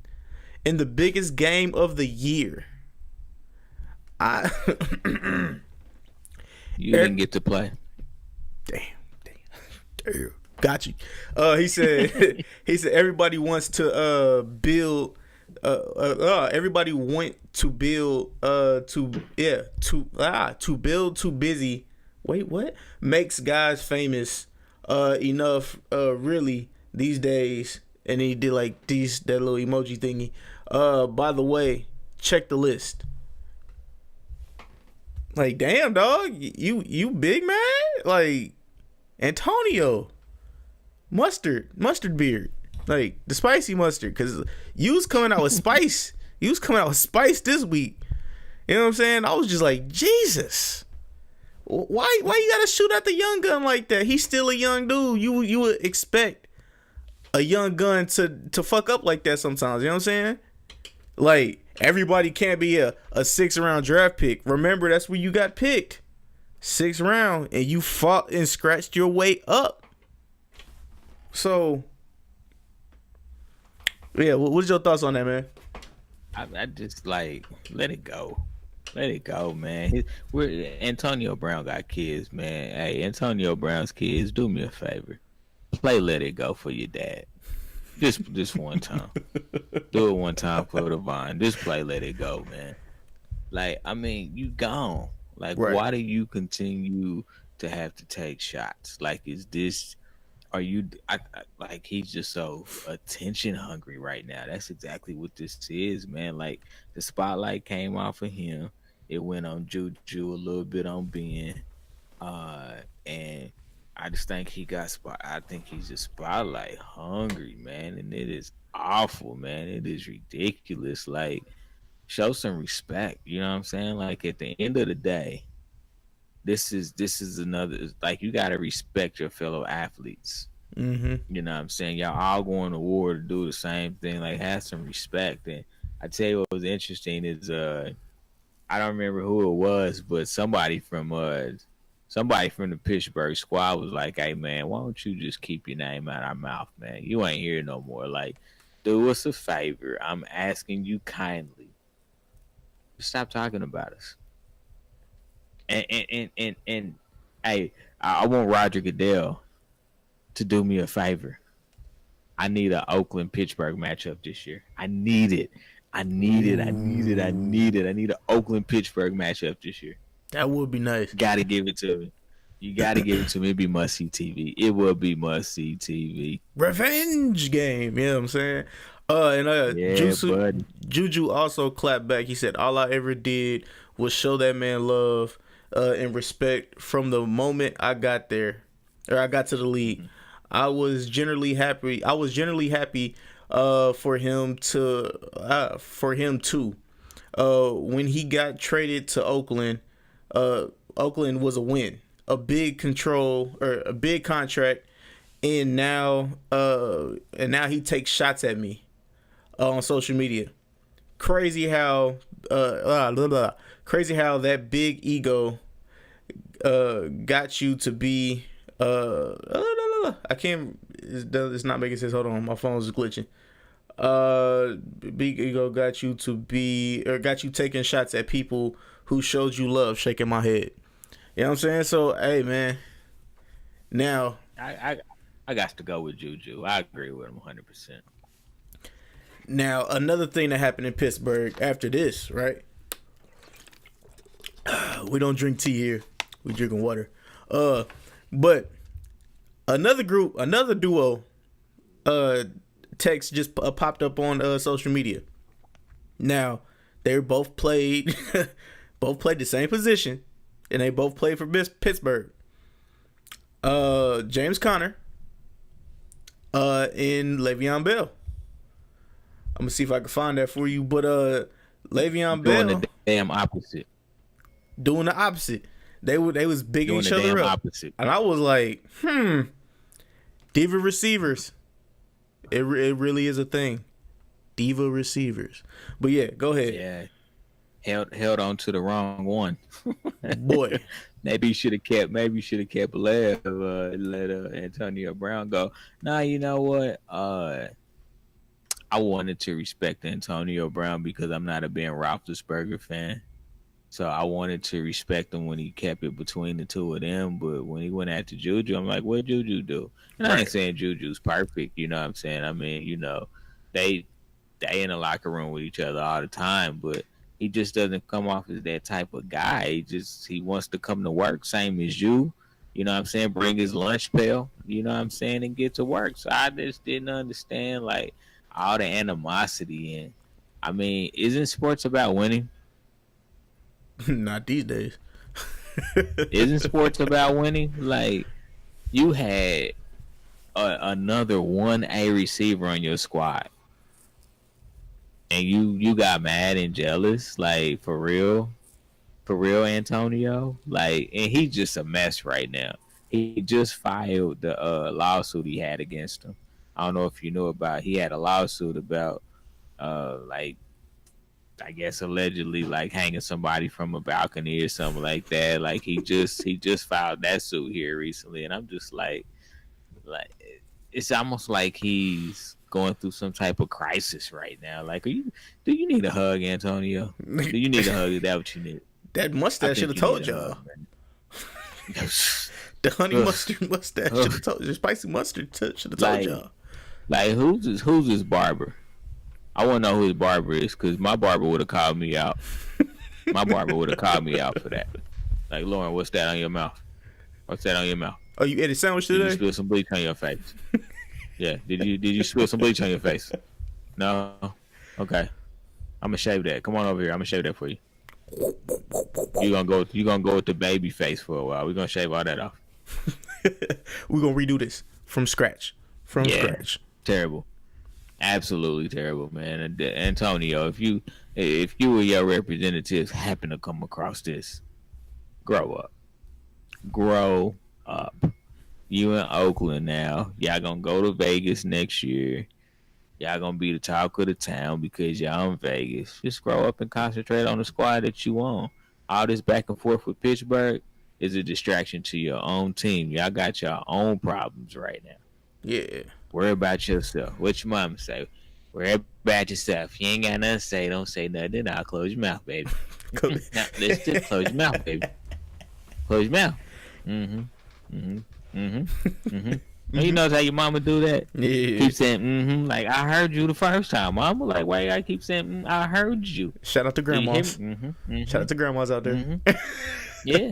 in the biggest game of the year. I You didn't get to play. damn. Got you. He said he said everybody wants to build everybody went to build to build too busy. Wait, what? Makes guys famous enough really these days. And he did like that little emoji thingy. By the way, check the list. Like, damn, dog, you big man? Like, Antonio, mustard beard, like the spicy mustard, because you was coming out with spice. You was coming out with spice this week. You know what I'm saying? I was just like, Jesus, why you gotta shoot at the young gun like that? He's still a young dude. You would expect a young gun to fuck up like that sometimes. You know what I'm saying? Like, everybody can't be a 6th round draft pick. Remember, that's where you got picked. 6th round, and you fought and scratched your way up. So yeah, what's your thoughts on that, man? I just like let it go. Let it go, man. We're Antonio Brown got kids, man. Hey, Antonio Brown's kids, do me a favor. Play Let It Go for your dad. Just one time. Do it one time for the Vine. Just play Let It Go, man. Like, I mean, you gone. Like, Right. why do you continue to have to take shots? Like, is this are you like he's just so attention hungry right now. That's exactly what this is, man. Like the spotlight came off of him. It went on Juju, a little bit on Ben. And I just think he got spot. I think he's just spotlight hungry, man, and it is awful, man. It is ridiculous. Like, show some respect. You know what I'm saying? Like at the end of the day, this is another. Like you gotta respect your fellow athletes. Mm-hmm. You know what I'm saying? Y'all all going to war to do the same thing. Like have some respect. And I tell you what was interesting is I don't remember who it was, but somebody from the Pittsburgh squad was like, "Hey man, why don't you just keep your name out our mouth, man? You ain't here no more. Like, do us a favor. I'm asking you kindly. Stop talking about us." And hey, I want Roger Goodell to do me a favor. I need an Oakland Pittsburgh matchup this year. I need it. I need it. I need it. I need it. I need an Oakland Pittsburgh matchup this year. That would be nice. Got to give it to me. You got to give it to me. It'd be must see TV. It will be must see TV. Revenge game. You know what I'm saying? And Yeah, bud. Juju also clapped back. He said, "All I ever did was show that man love and respect from the moment I got there, or I got to the league. I was generally happy. I was generally happy for him too. When he got traded to Oakland, Oakland was a win, a big control or a big contract, and now he takes shots at me on social media. Crazy how crazy how that big ego got you to be I can't. It's not making sense. Hold on, my phone's glitching. Big ego got you to be, or got you taking shots at people who showed you love. Shaking my head. You know what I'm saying? So, hey, man. Now, I got to go with Juju. I agree with him 100%. now another thing that happened in Pittsburgh after this, right? We don't drink tea here. We drinking water. But another duo, text just popped up on social media. Now they both played, both played the same position, and they both played for Pittsburgh. James Conner, and Le'Veon Bell. I'm gonna see if I can find that for you, but Le'Veon Bell Doing the damn opposite. doing the opposite. They was bigging Doing each the other damn up, opposite. and I was like, diva receivers. It really is a thing. Diva receivers. But yeah, go ahead. Yeah. Held on to the wrong one. Boy. Maybe you should have kept. Maybe you should have kept let Antonio Brown go. Nah, you know what? I wanted to respect Antonio Brown because I'm not a Ben Roethlisberger fan. So I wanted to respect him when he kept it between the two of them. But when he went after Juju, I'm like, what Juju do? And I ain't saying Juju's perfect. You know what I'm saying? I mean, they in the locker room with each other all the time, but he just doesn't come off as that type of guy. He wants to come to work, same as you. You know what I'm saying? Bring his lunch pail, you know what I'm saying, and get to work. So I just didn't understand like all the animosity. And I mean, isn't sports about winning? Not these days. Isn't sports about winning? Like you had another 1A receiver on your squad, and you got mad and jealous, like for real, Antonio. Like, and he's just a mess right now. He just filed the lawsuit he had against him. I don't know if you know about. He had a lawsuit about like I guess allegedly like hanging somebody from a balcony or something like that. Like he just filed that suit here recently, and I'm just like it's almost like he's going through some type of crisis right now. Like, do you need a hug, Antonio? Do you need a hug? Is that what you need? That I mustache should think have you need told a y'all. hug, man. The honey Ugh. mustard mustache should have told you. Spicy mustard should have told Like, y'all. who's his barber? I want to know who his barber is because my barber would have called me out. My barber would have called me out for that. Like, Lauren, what's that on your mouth? What's that on your mouth? Oh, you ate a sandwich Did you today? spill some bleach on your face? Yeah. Did you spill some bleach on your face? No. Okay. I'm gonna shave that. Come on over here. I'm gonna shave that for you. You gonna go with the baby face for a while. We're gonna shave all that off. We're gonna redo this from scratch. From Yeah. scratch. Terrible. Absolutely terrible, man. And, Antonio, if you or your representatives happen to come across this, grow up. Grow up. You in Oakland now. Y'all gonna go to Vegas next year. Y'all gonna be the talk of the town because y'all in Vegas. Just grow up and concentrate on the squad that you on. All this back and forth with Pittsburgh is a distraction to your own team. Y'all got your own problems right now. Yeah. Worry about yourself. What your mama say? Worry about yourself. You ain't got nothing to say. Don't say nothing. I'll close your mouth, baby. Now, let's just close your mouth, baby. Close your mouth. You know how your mama do that? Yeah. Keep saying, like, I heard you the first time. Mama, like, why you gotta keep saying, I heard you? Shout out to grandmas. Mm-hmm. Shout out to grandmas out there. Yeah.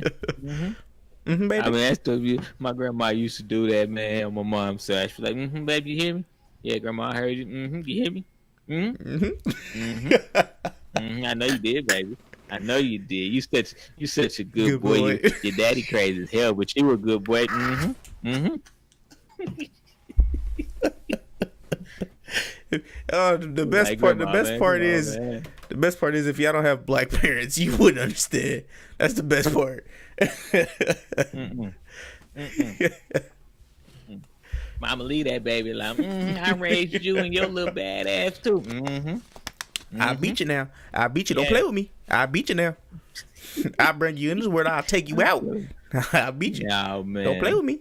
Baby. I mean, that's the my grandma used to do that, man, on my mom's side. She's like, baby, you hear me? Yeah, grandma, I heard you. You hear me? I know you did, baby. I know you did. You such a good boy. Your daddy crazy as hell, but you were a good boy. The best Like part. grandma, The best man. part Come on, is. man. The best part is if y'all don't have black parents, you wouldn't understand. That's the best part. Mama, leave that baby like, I raised you and your little badass too. I beat you now. I beat you. Don't play with me. I beat you now. I bring you in this world. I'll take you out. I beat you. Oh man, Don't play with me.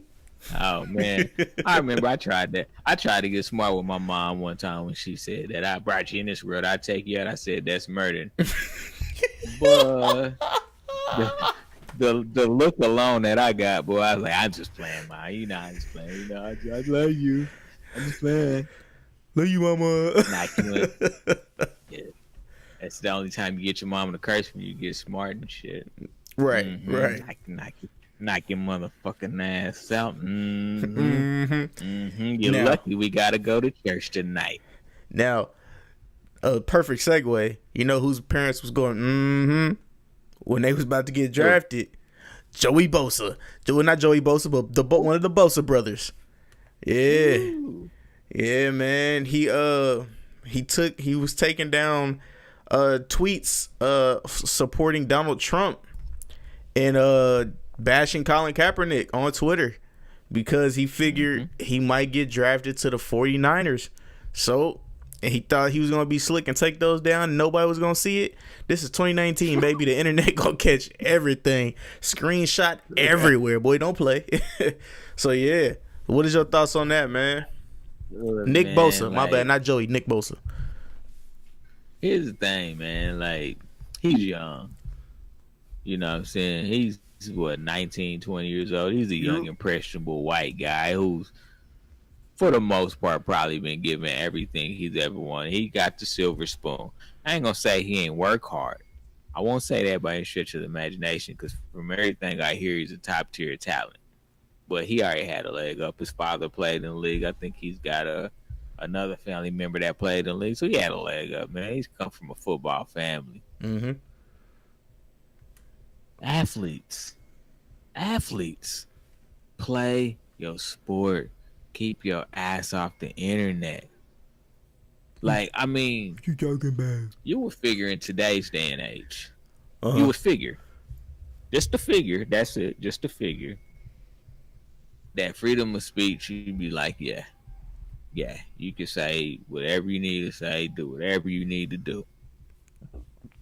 Oh man, I remember I tried that. I tried to get smart with my mom one time when she said that I brought you in this world. I take you out. I said that's murder. But the look alone that I got, boy, I was like, I'm just playing, man. You know, I'm just playing. You know, I love you. I'm just playing. Love you, mama. Knock you yeah. That's the only time you get your mama to curse when you get smart and shit. Right, right. Knock your motherfucking ass out. Mm-hmm. You're Now- lucky we gotta go to church tonight. Now, a perfect segue. You know whose parents was going, when they was about to get drafted? Joey Bosa. Not Joey Bosa, but one of the Bosa brothers. Yeah. Ooh. Yeah, man. He was taking down tweets supporting Donald Trump and bashing Colin Kaepernick on Twitter because he figured he might get drafted to the 49ers. So, and he thought he was going to be slick and take those down. Nobody was going to see it. This is 2019, baby. The internet going to catch everything. Screenshot everywhere. Boy, don't play. So, yeah. What is your thoughts on that, man? Nick Man, Bosa. My like, bad. Not Joey. Nick Bosa. Here's the thing, man. Like, he's young. You know what I'm saying? He's what, 19, 20 years old. He's a young, impressionable white guy who's, for the most part, probably been given everything he's ever wanted. He got the silver spoon. I ain't gonna say he ain't work hard. I won't say that by any stretch of the imagination, because from everything I hear, he's a top tier talent. But he already had a leg up. His father played in the league. I think he's got another family member that played in the league, so he had a leg up, man. He's come from a football family. Mm-hmm. Athletes, play your sport. Keep your ass off the internet. Like, I mean, What you talking about? you would figure in today's day and age, Uh-huh. you would figure, just to figure, that's it, just to figure, that freedom of speech, you'd be like, yeah, you can say whatever you need to say, do whatever you need to do.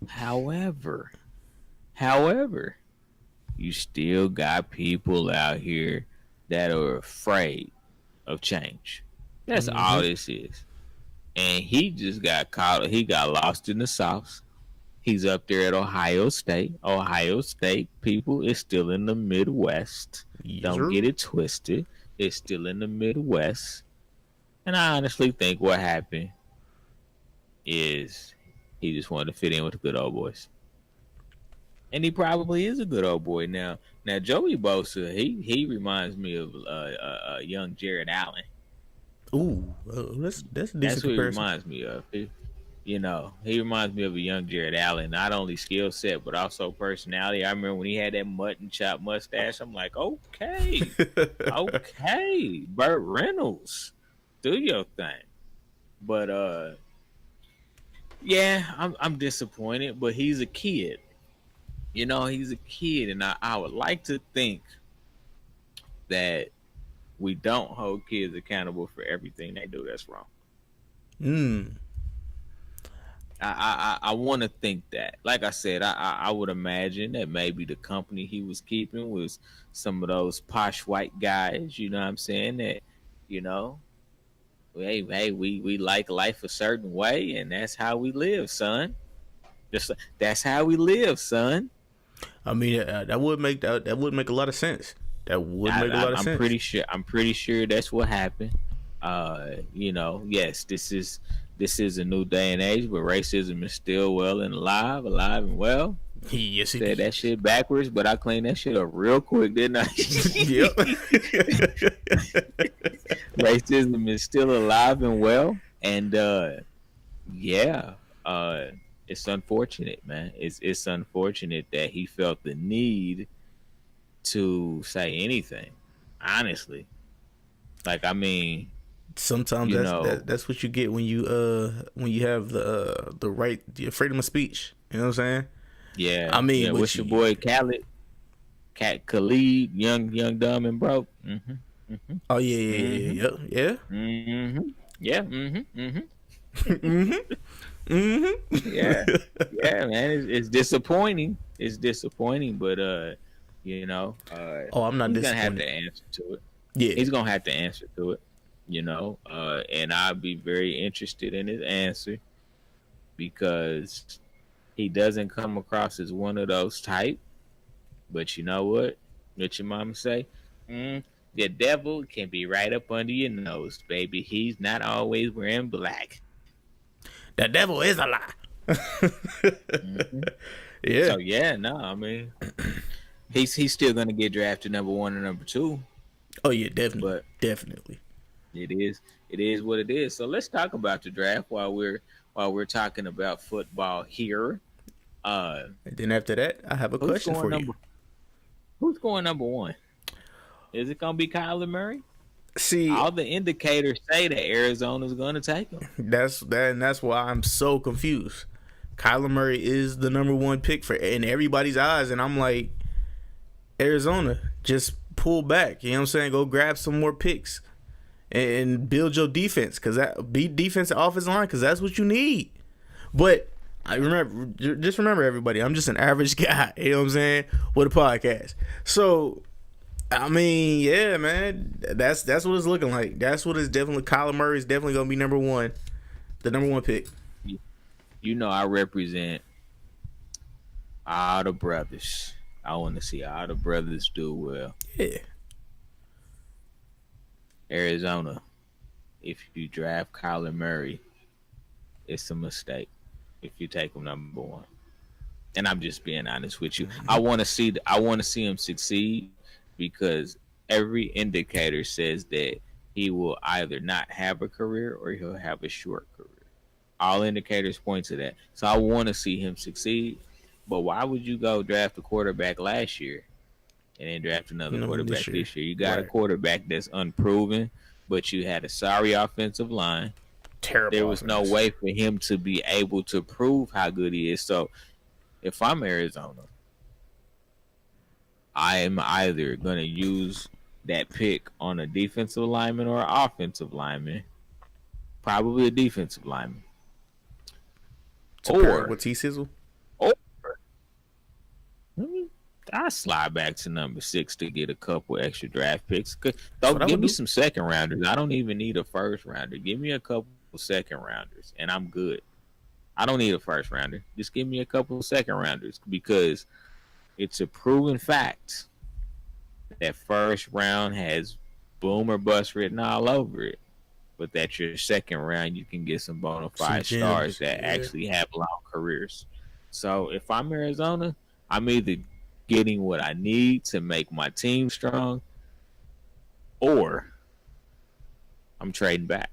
However, you still got people out here that are afraid of change. That's all this is. And he just got caught. He got lost in the sauce. He's up there at Ohio State. Ohio State, people, is still in the Midwest. Yes, Don't sir. get it twisted. It's still in the Midwest. And I honestly think what happened is he just wanted to fit in with the good old boys. And he probably is a good old boy now. Now Joey Bosa, he reminds me of young Jared Allen. Ooh, that's a That's decent what he comparison. reminds me of. He reminds me of a young Jared Allen. Not only skill set, but also personality. I remember when he had that mutton chop mustache. I'm like, okay, okay, Burt Reynolds, do your thing. But yeah, I'm disappointed. But he's a kid. He's a kid, and I would like to think that we don't hold kids accountable for everything they do that's wrong. Mm. I want to think that. Like I said, I would imagine that maybe the company he was keeping was some of those posh white guys. You know what I'm saying? That you know, hey, we like life a certain way, and that's how we live, son. Just that's how we live, son. I mean, that would make a lot of sense. That would make a lot of I'm sense. pretty sure. I'm pretty sure that's what happened. Yes, this is a new day and age, but racism is still well and alive and well. Yes, it Said is. that shit backwards, but I cleaned that shit up real quick, didn't I? Yep. Racism is still alive and well, and yeah, uh, it's unfortunate, man. It's unfortunate that he felt the need to say anything. Honestly, like I mean, Sometimes you know, that's what you get when you have the right, the freedom of speech. You know what I'm saying? yeah, I mean, yeah. what What's your you? boy Khalid, young, dumb, and broke? Oh yeah. Yeah. Mm-hmm. Mm-hmm. Yeah. Mm-hmm. Yeah, man. It's disappointing. It's disappointing, but Oh, I'm not he's gonna have disappointed. to answer to it. Yeah. He's gonna have to answer to it. And I'll be very interested in his answer because he doesn't come across as one of those type. But you know what? What your mama say? Mm, the devil can be right up under your nose, baby. He's not always wearing black. The devil is a lie. hmm Yeah. So yeah, no, I mean he's still gonna get drafted number one and number two, Oh yeah, definitely, but definitely. it is what it is. So let's talk about the draft while we're talking about football here. Uh, And then after that, I have a who's question going for you. number Who's going number one? Is it gonna be Kyler Murray? See, All the indicators say that Arizona's gonna take him. and that's why I'm so confused. Kyler Murray is the number one pick for in everybody's eyes, and I'm like, Arizona, just pull back. You know what I'm saying? Go grab some more picks and build your defense, cause that be defensive offensive line, cause that's what you need. But just remember, everybody, I'm just an average guy. You know what I'm saying? With a podcast. So I mean, yeah, man, that's what it's looking like. That's what it's definitely. Kyler Murray is definitely gonna be number one, the number one pick. I represent all the brothers. I want to see all the brothers do well. Yeah, Arizona, if you draft Kyler Murray, it's a mistake if you take him number one. And I'm just being honest with you. I want to see him succeed because every indicator says that he will either not have a career or he'll have a short career. All indicators point to that. So I want to see him succeed. But why would you go draft a quarterback last year and then draft another quarterback this year, this year? You got a right? quarterback that's unproven, but you had a sorry offensive line. Terrible There was no offense. way for him to be able to prove how good he is. So if I'm Arizona, I am either going to use that pick on a defensive lineman or an offensive lineman, probably a defensive lineman, To pair or with T Sizzle. or hmm, I slide back to number 6 to get a couple extra draft picks. That's Don't what I give would me do. some second rounders. I don't even need a first rounder. Give me a couple second rounders, and I'm good. I don't need a first rounder. Just give me a couple second rounders because it's a proven fact that first round has boom or bust written all over it. But that your second round, you can get some bona Some fide stars gems. that Yeah. actually have long careers. So if I'm Arizona, I'm either getting what I need to make my team strong, or I'm trading back.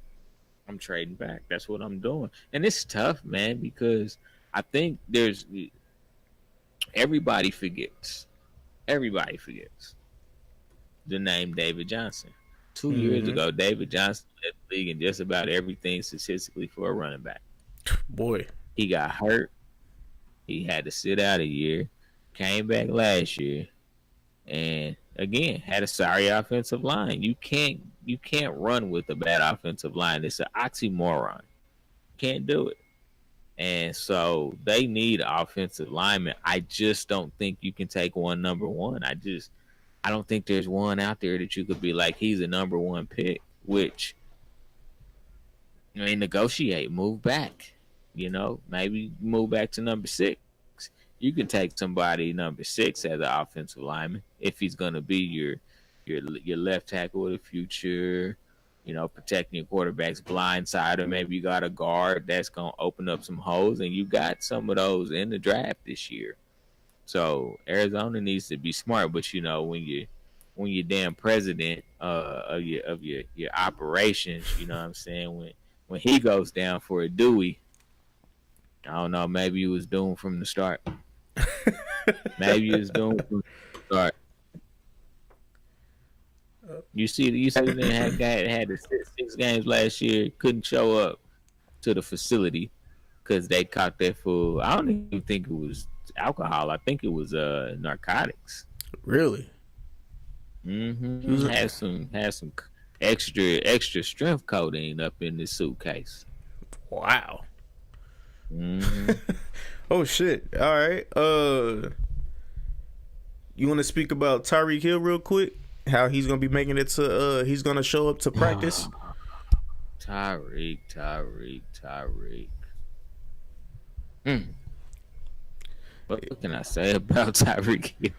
I'm trading back. That's what I'm doing. And it's tough, man, because I think there's everybody forgets. Everybody forgets the name David Johnson. 2 years Mm-hmm. ago, David Johnson led the league in just about everything statistically for a running back. Boy. He got hurt. He had to sit out a year. Came back last year, and again had a sorry offensive line. You can't run with a bad offensive line. It's an oxymoron. Can't do it. And so they need offensive linemen. I just don't think you can take one number one. I don't think there's one out there that you could be like he's a number one pick. Which I mean, negotiate, move back. Maybe move back to number 6. You can take somebody number 6 as an offensive lineman if he's going to be your left tackle of the future. Protecting your quarterback's blind side, or maybe you got a guard that's going to open up some holes, and you got some of those in the draft this year. So Arizona needs to be smart, but when you're damn president of your operations, you know what I'm saying? When he goes down for a Dewey, I don't know. Maybe he was doomed from the start. Maybe he was doomed from the start. You see, the man had guy that had the six games last year, couldn't show up to the facility because they caught that fool. I don't even think it was alcohol. I think it was narcotics. Really? He Mm-hmm. was. Had some extra strength codeine up in this suitcase. Wow. Mm-hmm. Oh shit. All right. You want to speak about Tyreek Hill real quick? How he's gonna be making it to? He's gonna show up to practice. Tyreek. Hmm. What can I say about Tyreek Hill?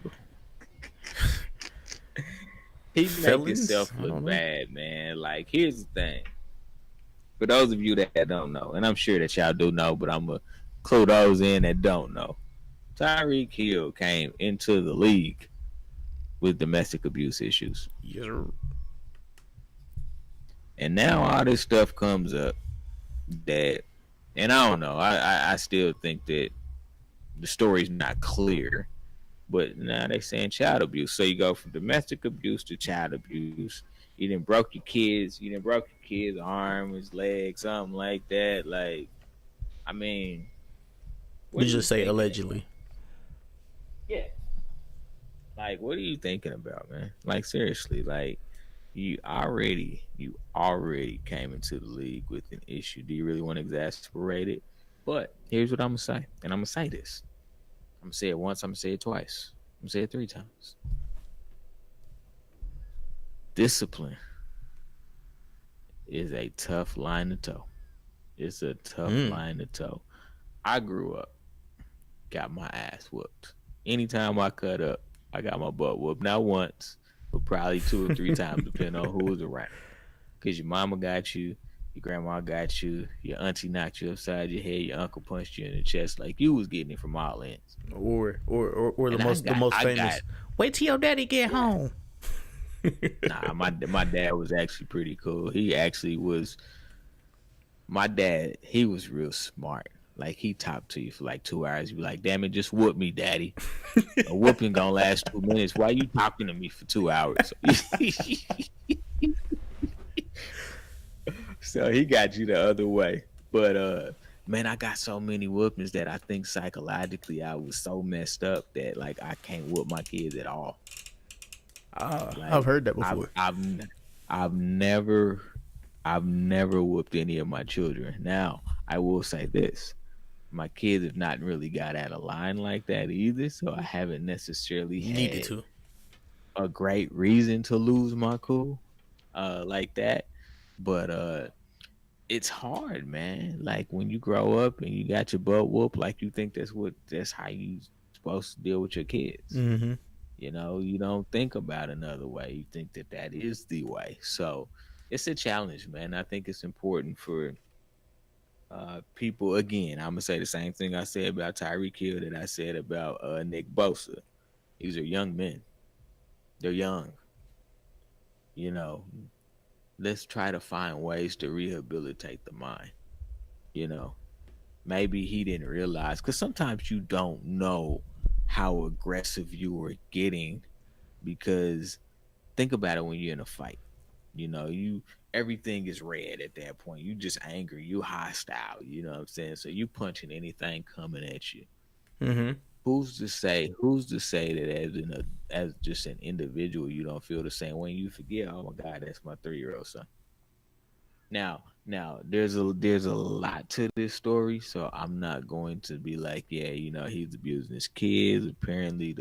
He make Felons? himself I look don't know. bad, man. Like, here's the thing. For those of you that don't know, and I'm sure that y'all do know, but I'm gonna clue those in that don't know. Tyreek Hill came into the league with domestic abuse issues, Yes, sir. and now all this stuff comes up that, and I don't know. I still think that the story's not clear, but now they saying child abuse. So you go from domestic abuse to child abuse. You didn't broke your kids. You didn't broke your kid's arm, his leg, something like that. Like, I mean, We what are you just say thinking about? allegedly. Yeah. Like, what are you thinking about, man? Like, seriously, like, you already came into the league with an issue. Do you really want to exasperate it? But here's what I'm gonna say, and I'm gonna say this. I'm gonna say it once. I'm gonna say it twice. I'm gonna say it 3 times. Discipline is a tough line to toe. It's a tough Mm. line to toe. I grew up, got my ass whooped. Anytime I cut up, I got my butt whooped. Not once, but probably 2 or 3 times, depending on who was around. Because your mama got you, your grandma got you, your auntie knocked you upside your head, your uncle punched you in the chest, like you was getting it from all ends. Or the And most I famous. got, Wait till your daddy get home. nah, my dad was actually pretty cool. He actually was, my dad, he was real smart. Like, he talked to you for like 2 hours. You be like, damn it, just whoop me, daddy. A whooping gonna last 2 minutes. Why you talking to me for 2 hours? So he got you the other way. But man, I got so many whoopings that I think psychologically I was so messed up that like I can't whoop my kids at all. I've Like, heard that I've before. I've I've never whooped any of my children. Now, I will say this. My kids have not really got out of line like that either, so I haven't necessarily Needed had to. a great reason to lose my cool like that. But it's hard, man. Like when you grow up and you got your butt whooped, like you think that's how you supposed to deal with your kids. Mm-hmm. You know, you don't think about another way. You think that that is the way. So it's a challenge, man. I think it's important for people. Again, I'm gonna say the same thing I said about Tyreek Hill that I said about Nick Bosa. These are young men. They're young. You know, let's try to find ways to rehabilitate the mind. You know, maybe he didn't realize because sometimes you don't know how aggressive you were getting because think about it when you're in a fight. You know, you everything is red at that point. You just angry, you hostile, you know what I'm saying? So you punching anything coming at you. Mm-hmm. Who's to say that as just an individual you don't feel the same way? You forget, oh my God, that's my 3-year-old son. Now there's a lot to this story, so I'm not going to be like, yeah, he's abusing his kids. Apparently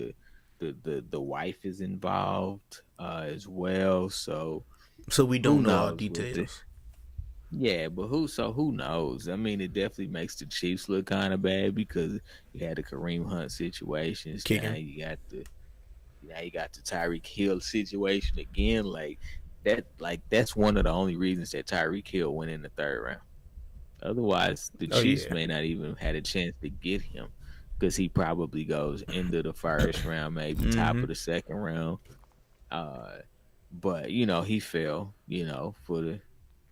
the wife is involved as well. So So we who don't know all knows what the details. yeah, but who knows? I mean, it definitely makes the Chiefs look kind of bad because you had the Kareem Hunt situations. Kicking. Now you got the Tyreek Hill situation again. That's one of the only reasons that Tyreek Hill went in the third round. Otherwise, the Oh Chiefs yeah. may not even had a chance to get him because he probably goes into the first round, maybe top Mm-hmm. of the second round. Uh, but he fell. For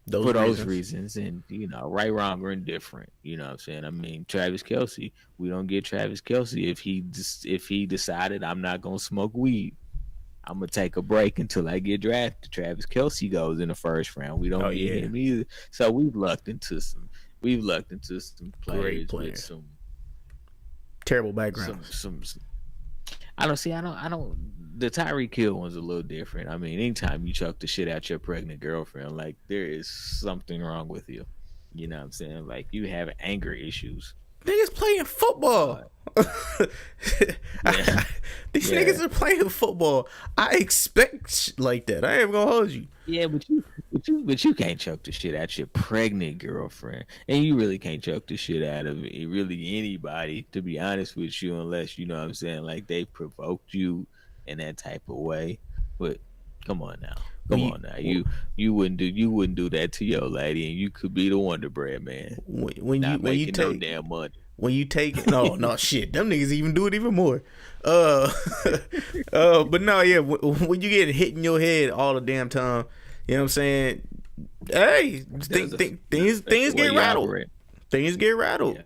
Those those reasons. reasons, and right, wrong, or indifferent. You know what I'm saying? I mean, Travis Kelsey. We don't get Travis Kelsey if he decided I'm not gonna smoke weed. I'm gonna take a break until I get drafted. Travis Kelsey goes in the first round. We Oh don't get yeah. him either. So we've lucked into some Great players with players. some Terrible some backgrounds. some. I don't see. I don't. The Tyreek Hill one's a little different. I mean, anytime you choke the shit out your pregnant girlfriend, like there is something wrong with you. You know what I'm saying? Like you have anger issues. Niggas playing Uh, football. yeah, These yeah. niggas are playing football. I expect like that. I ain't gonna hold you. Yeah, but you can't choke the shit out your pregnant girlfriend, and you really can't choke the shit out of really anybody. To be honest with you, unless you know what I'm saying, like they provoked you in that type of way. But come on now, When come you on now, you wouldn't do that to your lady, and you could be the Wonder Bread man, not when you making no take damn money. when you take it, no shit, them niggas even do it even more. Uh, but no, yeah, when you get hit in your head all the damn time, you know what I'm saying? Hey, Does affect things the way get you rattled. operate. Things get rattled, Yeah,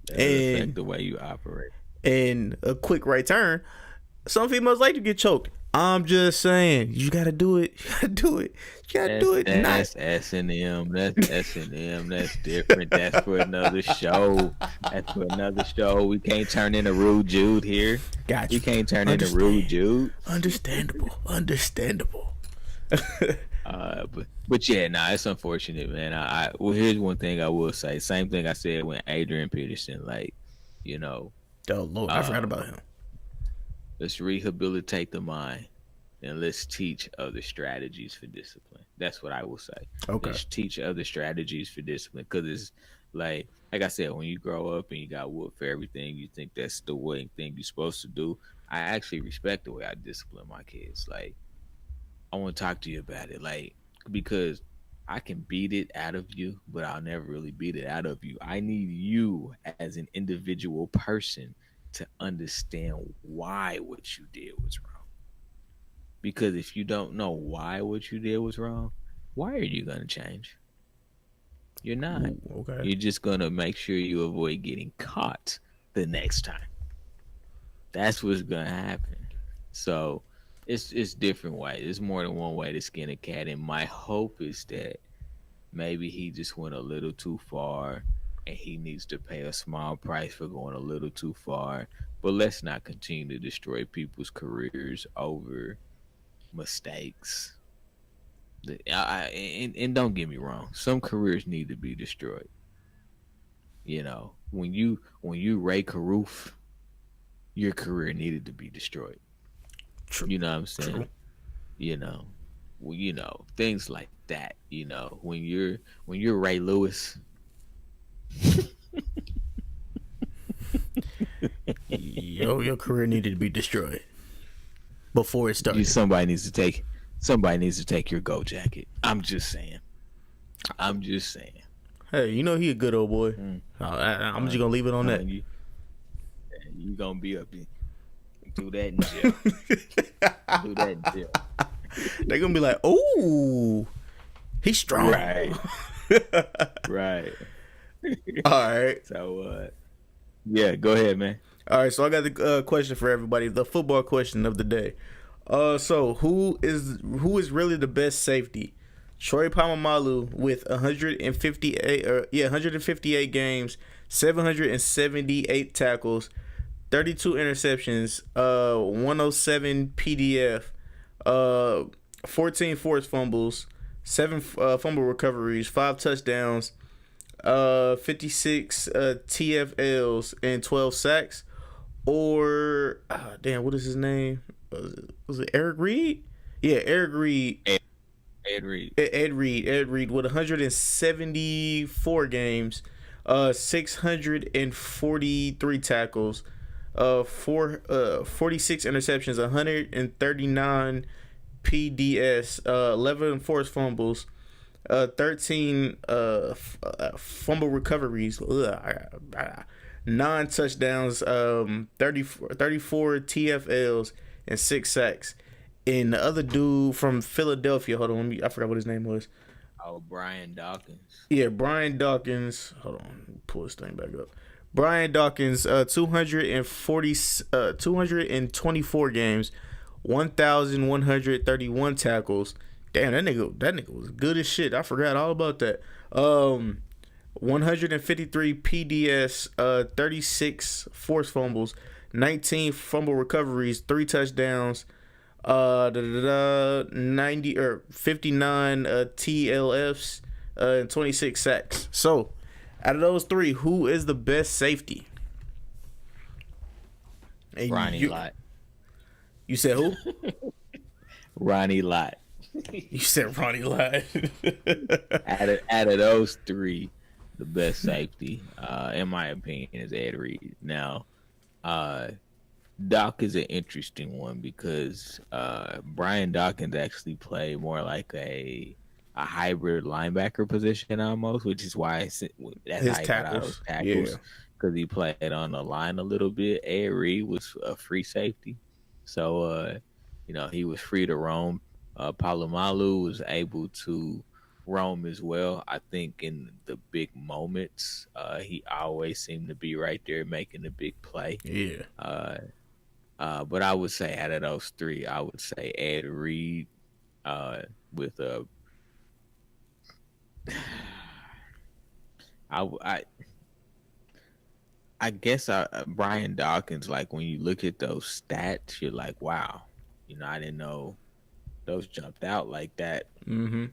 does affect and the way you operate. a quick right turn. Some females like to get choked. I'm just saying, you gotta do it. You gotta do it. You gotta do That's it. Not that's S and M. That's S&M. That's different. That's for another show. That's for another show. We can't turn into Rude Jude here. got We you. can't turn into Rude Understand. Jude. Understandable. Understandable. But yeah, nah, it's unfortunate, man. Well, here's one thing I will say. Same thing I said when Adrian Peterson, like, you know, Oh Lord, I forgot uh, about him. let's rehabilitate the mind and let's teach other strategies for discipline. That's what I will say. Okay. Let's teach other strategies for discipline because it's like I said, when you grow up and you got whooped for everything, you think that's the way thing you're supposed to do. I actually respect the way I discipline my kids. Like I want to talk to you about it, like because I can beat it out of you, but I'll never really beat it out of you. I need you as an individual person to understand why what you did was wrong. Because if you don't know why what you did was wrong, why are you going to change? You're not. Ooh, okay. You're just going to make sure you avoid getting caught the next time. That's what's going to happen. So it's different ways. There's more than one way to skin a cat. And my hope is that maybe he just went a little too far and he needs to pay a small price for going a little too far. But let's not continue to destroy people's careers over mistakes. And don't get me wrong, some careers need to be destroyed. when you Ray Caruth, your career needed to be destroyed. True. You know what I'm saying? True. You know, things like that. When you're Ray Lewis, Yo, your career needed to be destroyed before it you started. somebody needs to take your gold jacket. I'm just saying. Hey, you know he a good old boy. Mm. I'm just Uh, gonna leave it on that. you gonna be up in, do that in jail. Do that in jail. They're gonna be like, "Oh, he's strong." Right. Right. All right. So yeah, go ahead, man. All right. So I got the question for everybody. The football question of the day. So who is really the best safety? Troy Polamalu with 158 games, 778 tackles, 32 interceptions, 107 PDF, 14 forced fumbles, 7 fumble recoveries, 5 touchdowns, 56 TFLs, and 12 sacks. Or what is his name? Was it Eric Reed? Yeah, Eric Reed. Ed Reed. Ed Reed with 174 games, 643 tackles, 46 interceptions, 139 PDS, 11 forced fumbles, 13 fumble recoveries, 9 touchdowns, 34 TFLs, and 6 sacks. And the other dude from Philadelphia, hold on, I forgot what his name was. Oh, Brian Dawkins. Yeah, Brian Dawkins. Hold on, let me pull this thing back up. Brian Dawkins, 224 games, 1,131 tackles. Damn, that nigga was good as shit. I forgot all about that. 153 PDS, 36 forced fumbles, 19 fumble recoveries, 3 touchdowns, 90 or 59 TLFs, and 26 sacks. So, out of those 3, who is the best safety? And Ronnie Lott. You said who? Ronnie Lott. You said Ronnie Lott. out of those 3, the best safety, in my opinion, is Ed Reed. Now, Doc is an interesting one because Brian Dawkins actually played more like a hybrid linebacker position almost, which is why that's His how he got out of those tackles, because he played on the line a little bit. Ed Reed was a free safety, so he was free to roam. Palomalu was able to roam as well. I think in the big moments, he always seemed to be right there making the big play. Yeah. But I would say out of those 3, I would say Ed Reed with a. I guess Brian Dawkins. Like when you look at those stats, you're like, wow, I didn't know those jumped out like that. Mm-hmm.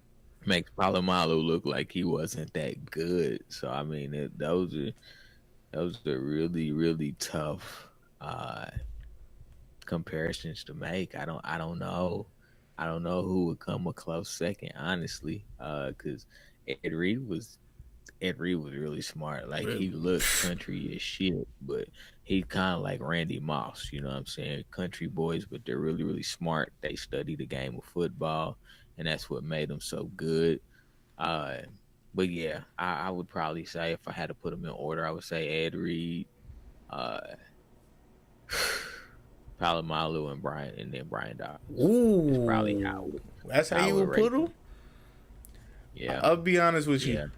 Makes Palomalu look like he wasn't that good. So I mean, those are really, really tough comparisons to make. I don't know who would come a close second, honestly, because Ed Reed was really smart. Like he looked country as shit, but he's kind of like Randy Moss. You know what I'm saying? Country boys, but they're really, really smart. They study the game of football, and that's what made them so good. But yeah, I would probably say, if I had to put them in order, I would say Ed Reed, Palomalu, and then Brian Dawkins. Ooh, that's probably how. That's how you would put them. Yeah, I'll be honest with you.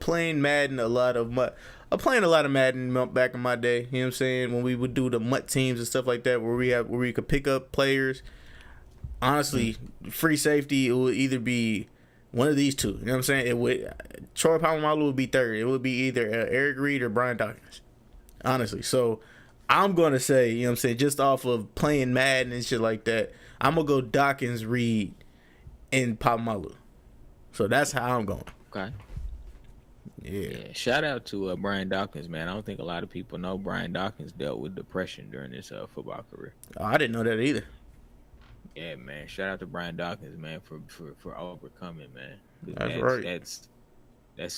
Playing Madden playing a lot of Madden back in my day. You know what I'm saying? When we would do the MUT teams and stuff like that, where we could pick up players. Honestly, free safety, it would either be one of these 2. You know what I'm saying? It would Troy Polamalu would be third. It would be either Eric Reed or Brian Dawkins. Honestly, so I'm gonna say, you know what I'm saying, just off of playing Madden and shit like that, I'm gonna go Dawkins, Reed, and Polamalu. So that's how I'm going. Okay. Yeah. Yeah, shout out to Brian Dawkins, man. I don't think a lot of people know Brian Dawkins dealt with depression during his football career. Oh, I didn't know that either. Yeah, man. Shout out to Brian Dawkins, man, for overcoming, man. 'Cause That's right.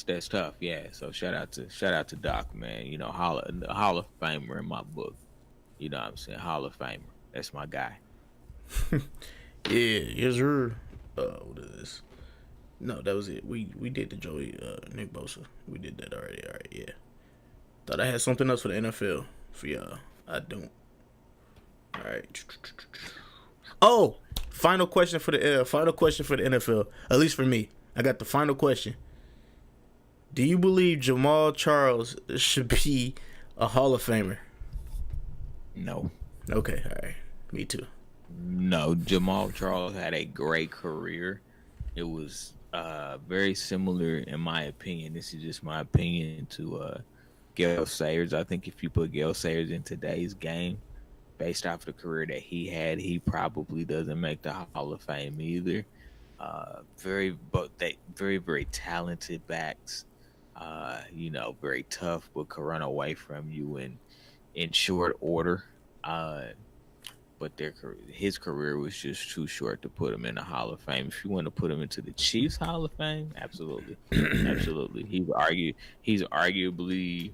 that's tough. Yeah. So shout out to Doc, man. You know, Hall of Famer in my book. You know what I'm saying? Hall of Famer. That's my guy. Yeah, yes sir. What is this? No, that was it. We did the Joey Nick Bosa. We did that already. All right, yeah. Thought I had something else for the NFL for y'all. I don't. All right. Oh, final question for the NFL. At least for me, I got the final question. Do you believe Jamal Charles should be a Hall of Famer? No. Okay, all right. Me too. No, Jamal Charles had a great career. It was very similar, in my opinion. This is just my opinion to Gale Sayers. I think if you put Gale Sayers in today's game, based off the career that he had, he probably doesn't make the Hall of Fame either. Very talented backs. Very tough, but could run away from you in short order. But his career was just too short to put him in the Hall of Fame. If you want to put him into the Chiefs Hall of Fame, absolutely, absolutely. He's arguably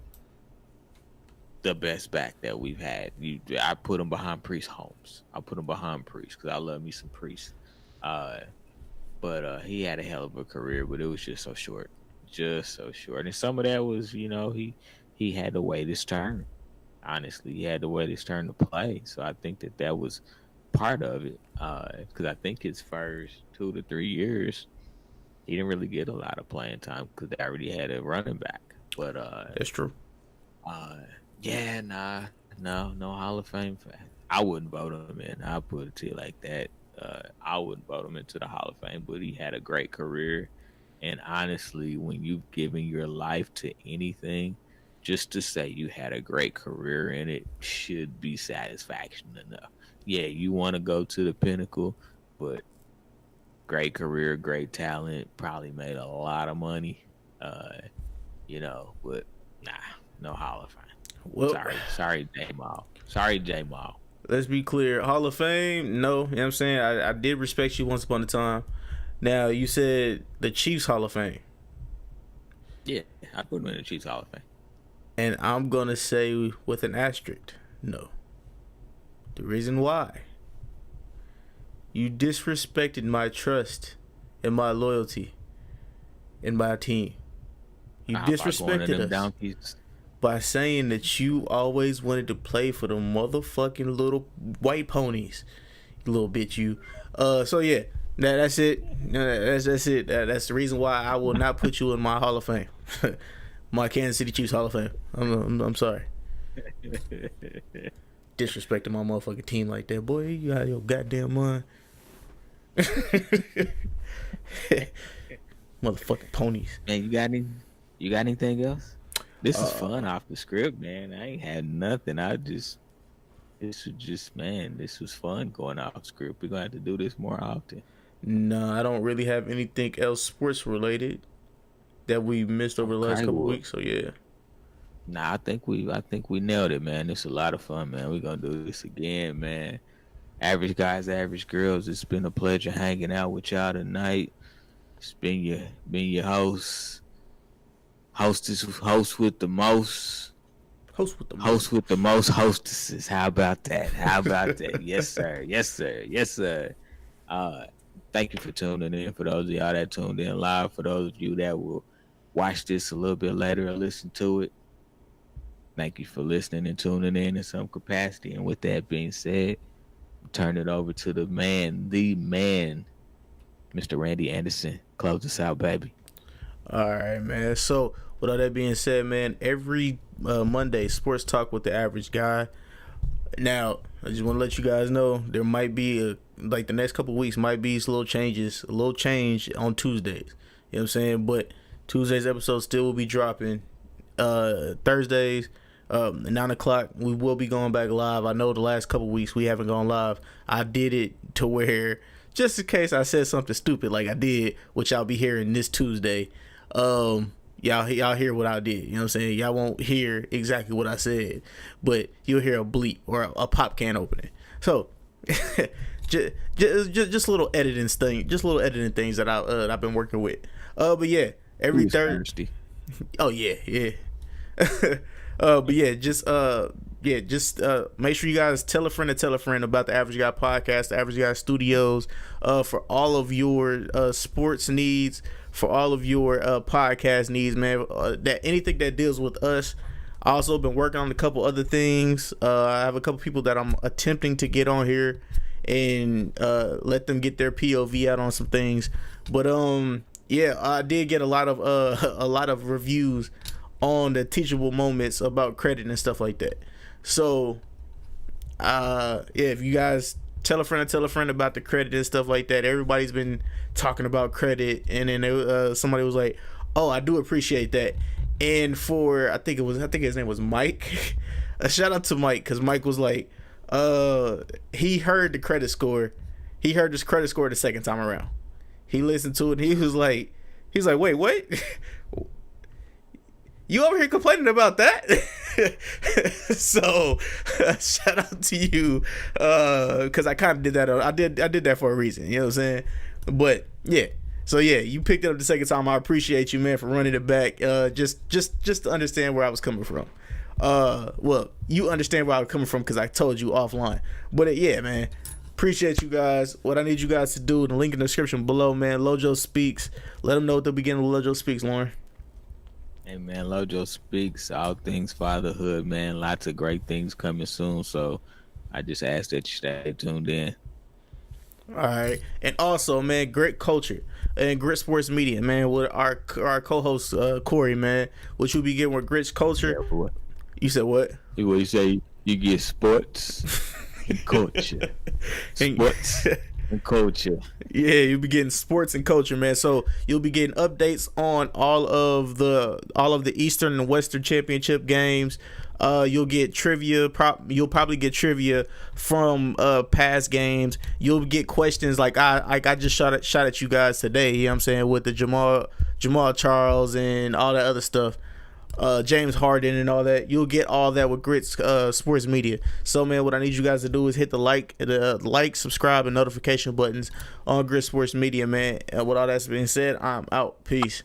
the best back that we've had. I put him behind Priest Holmes. I put him behind Priest because I love me some Priest. But he had a hell of a career, but it was just so short, And some of that was, he had to wait his turn. Honestly, he had to wait his turn to play. So I think that was part of it. Because I think his first 2 to 3 years, he didn't really get a lot of playing time because they already had a running back. But That's true. yeah, no Hall of Fame. I wouldn't vote him in. I'll put it to you like that. I wouldn't vote him into the Hall of Fame, but he had a great career. And honestly, when you've given your life to anything, just to say you had a great career in it should be satisfaction enough. Yeah, you want to go to the pinnacle, but great career, great talent, probably made a lot of money. But nah, no Hall of Fame. Well, Sorry, J Mall. Sorry, J Mall. let's be clear. Hall of Fame, no. You know what I'm saying? I did respect you once upon a time. Now, you said the Chiefs Hall of Fame. Yeah, I put him in the Chiefs Hall of Fame. And I'm going to say with an asterisk, no. The reason why. You disrespected my trust and my loyalty in my team. You disrespected us donkeys. by saying that you always wanted to play for the motherfucking little white ponies. You little bitch, you. So yeah, that's it. That's it. That's the reason why I will not put you in my Hall of Fame. My Kansas City Chiefs Hall of Fame. I'm sorry. Disrespecting my motherfucking team like that, boy. You out of your goddamn mind. Motherfucking ponies. Man, you got anything else? This is fun off the script, man. I ain't had nothing. This was fun going off script. We're gonna have to do this more often. No, I don't really have anything else sports related that we missed over the last couple weeks. So yeah. Nah, I think we nailed it, man. It's a lot of fun, man. We're gonna do this again, man. Average guys, average girls. It's been a pleasure hanging out with y'all tonight. It's been your host with the most. Host with the most hostesses. How about that? Yes, sir. Thank you for tuning in. For those of y'all that tuned in live, for those of you that will watch this a little bit later or listen to it, thank you for listening and tuning in some capacity. And with that being said, turn it over to the man, Mr. Randy Anderson. Close us out, baby. All right, man. So with all that being said, man, every Monday, sports talk with the average guy. Now, I just want to let you guys know there might be the next couple of weeks might be some little change on Tuesdays. You know what I'm saying? But Tuesday's episode still will be dropping. Thursdays, 9:00, we will be going back live. I know the last couple of weeks we haven't gone live. I did it to where, just in case I said something stupid like I did, which I'll be hearing this Tuesday. y'all hear what I did. You know what I'm saying? Y'all won't hear exactly what I said, but you'll hear a bleep or a pop can opening. So just little editing things that I've been working with. But yeah, every third. Oh yeah. But yeah, just make sure you guys tell a friend about the Average Guy podcast, the Average Guy Studios, for all of your sports needs, for all of your podcast needs, man. That anything that deals with us. I also been working on a couple other things. I have a couple people that I'm attempting to get on here and let them get their POV out on some things. But yeah, I did get a lot of reviews on the teachable moments about credit and stuff like that. So yeah, if you guys tell a friend about the credit and stuff like that. Everybody's been talking about credit, and then somebody was like, "Oh, I do appreciate that." And for I think his name was Mike. A shout out to Mike, because Mike was like, he heard the credit score. He heard this credit score the second time around. He listened to it. And he was like, wait, what? You over here complaining about that? So shout out to you, because I kind of did that. I did that for a reason. You know what I'm saying? But yeah. So yeah, you picked it up the second time. I appreciate you, man, for running it back. Just to understand where I was coming from. Well, you understand where I was coming from because I told you offline. But yeah, man, appreciate you guys. What I need you guys to do, the link in the description below, man. Lojo Speaks. Let them know at the beginning of Lojo Speaks, Lauren. Hey man, Lojo Speaks, all things fatherhood, man. Lots of great things coming soon. So I just ask that you stay tuned in. All right. And also, man, Grit Culture and Grit Sports Media, man, with our co-host Corey, man, which you'll be getting with Grit Culture. Yeah, you said what? You say you get sports and culture. Sports and culture. Yeah, you'll be getting sports and culture, man. So you'll be getting updates on all of the Eastern and Western Championship games. You'll get trivia. You'll probably get trivia from past games. You'll get questions like I just shot at you guys today. You know what I'm saying, with the Jamal Charles and all that other stuff. James Harden and all that. You'll get all that with Grit's Sports Media. So man, what I need you guys to do is hit the like, subscribe, and notification buttons on Grit Sports Media, man. And with all that's being said, I'm out. Peace.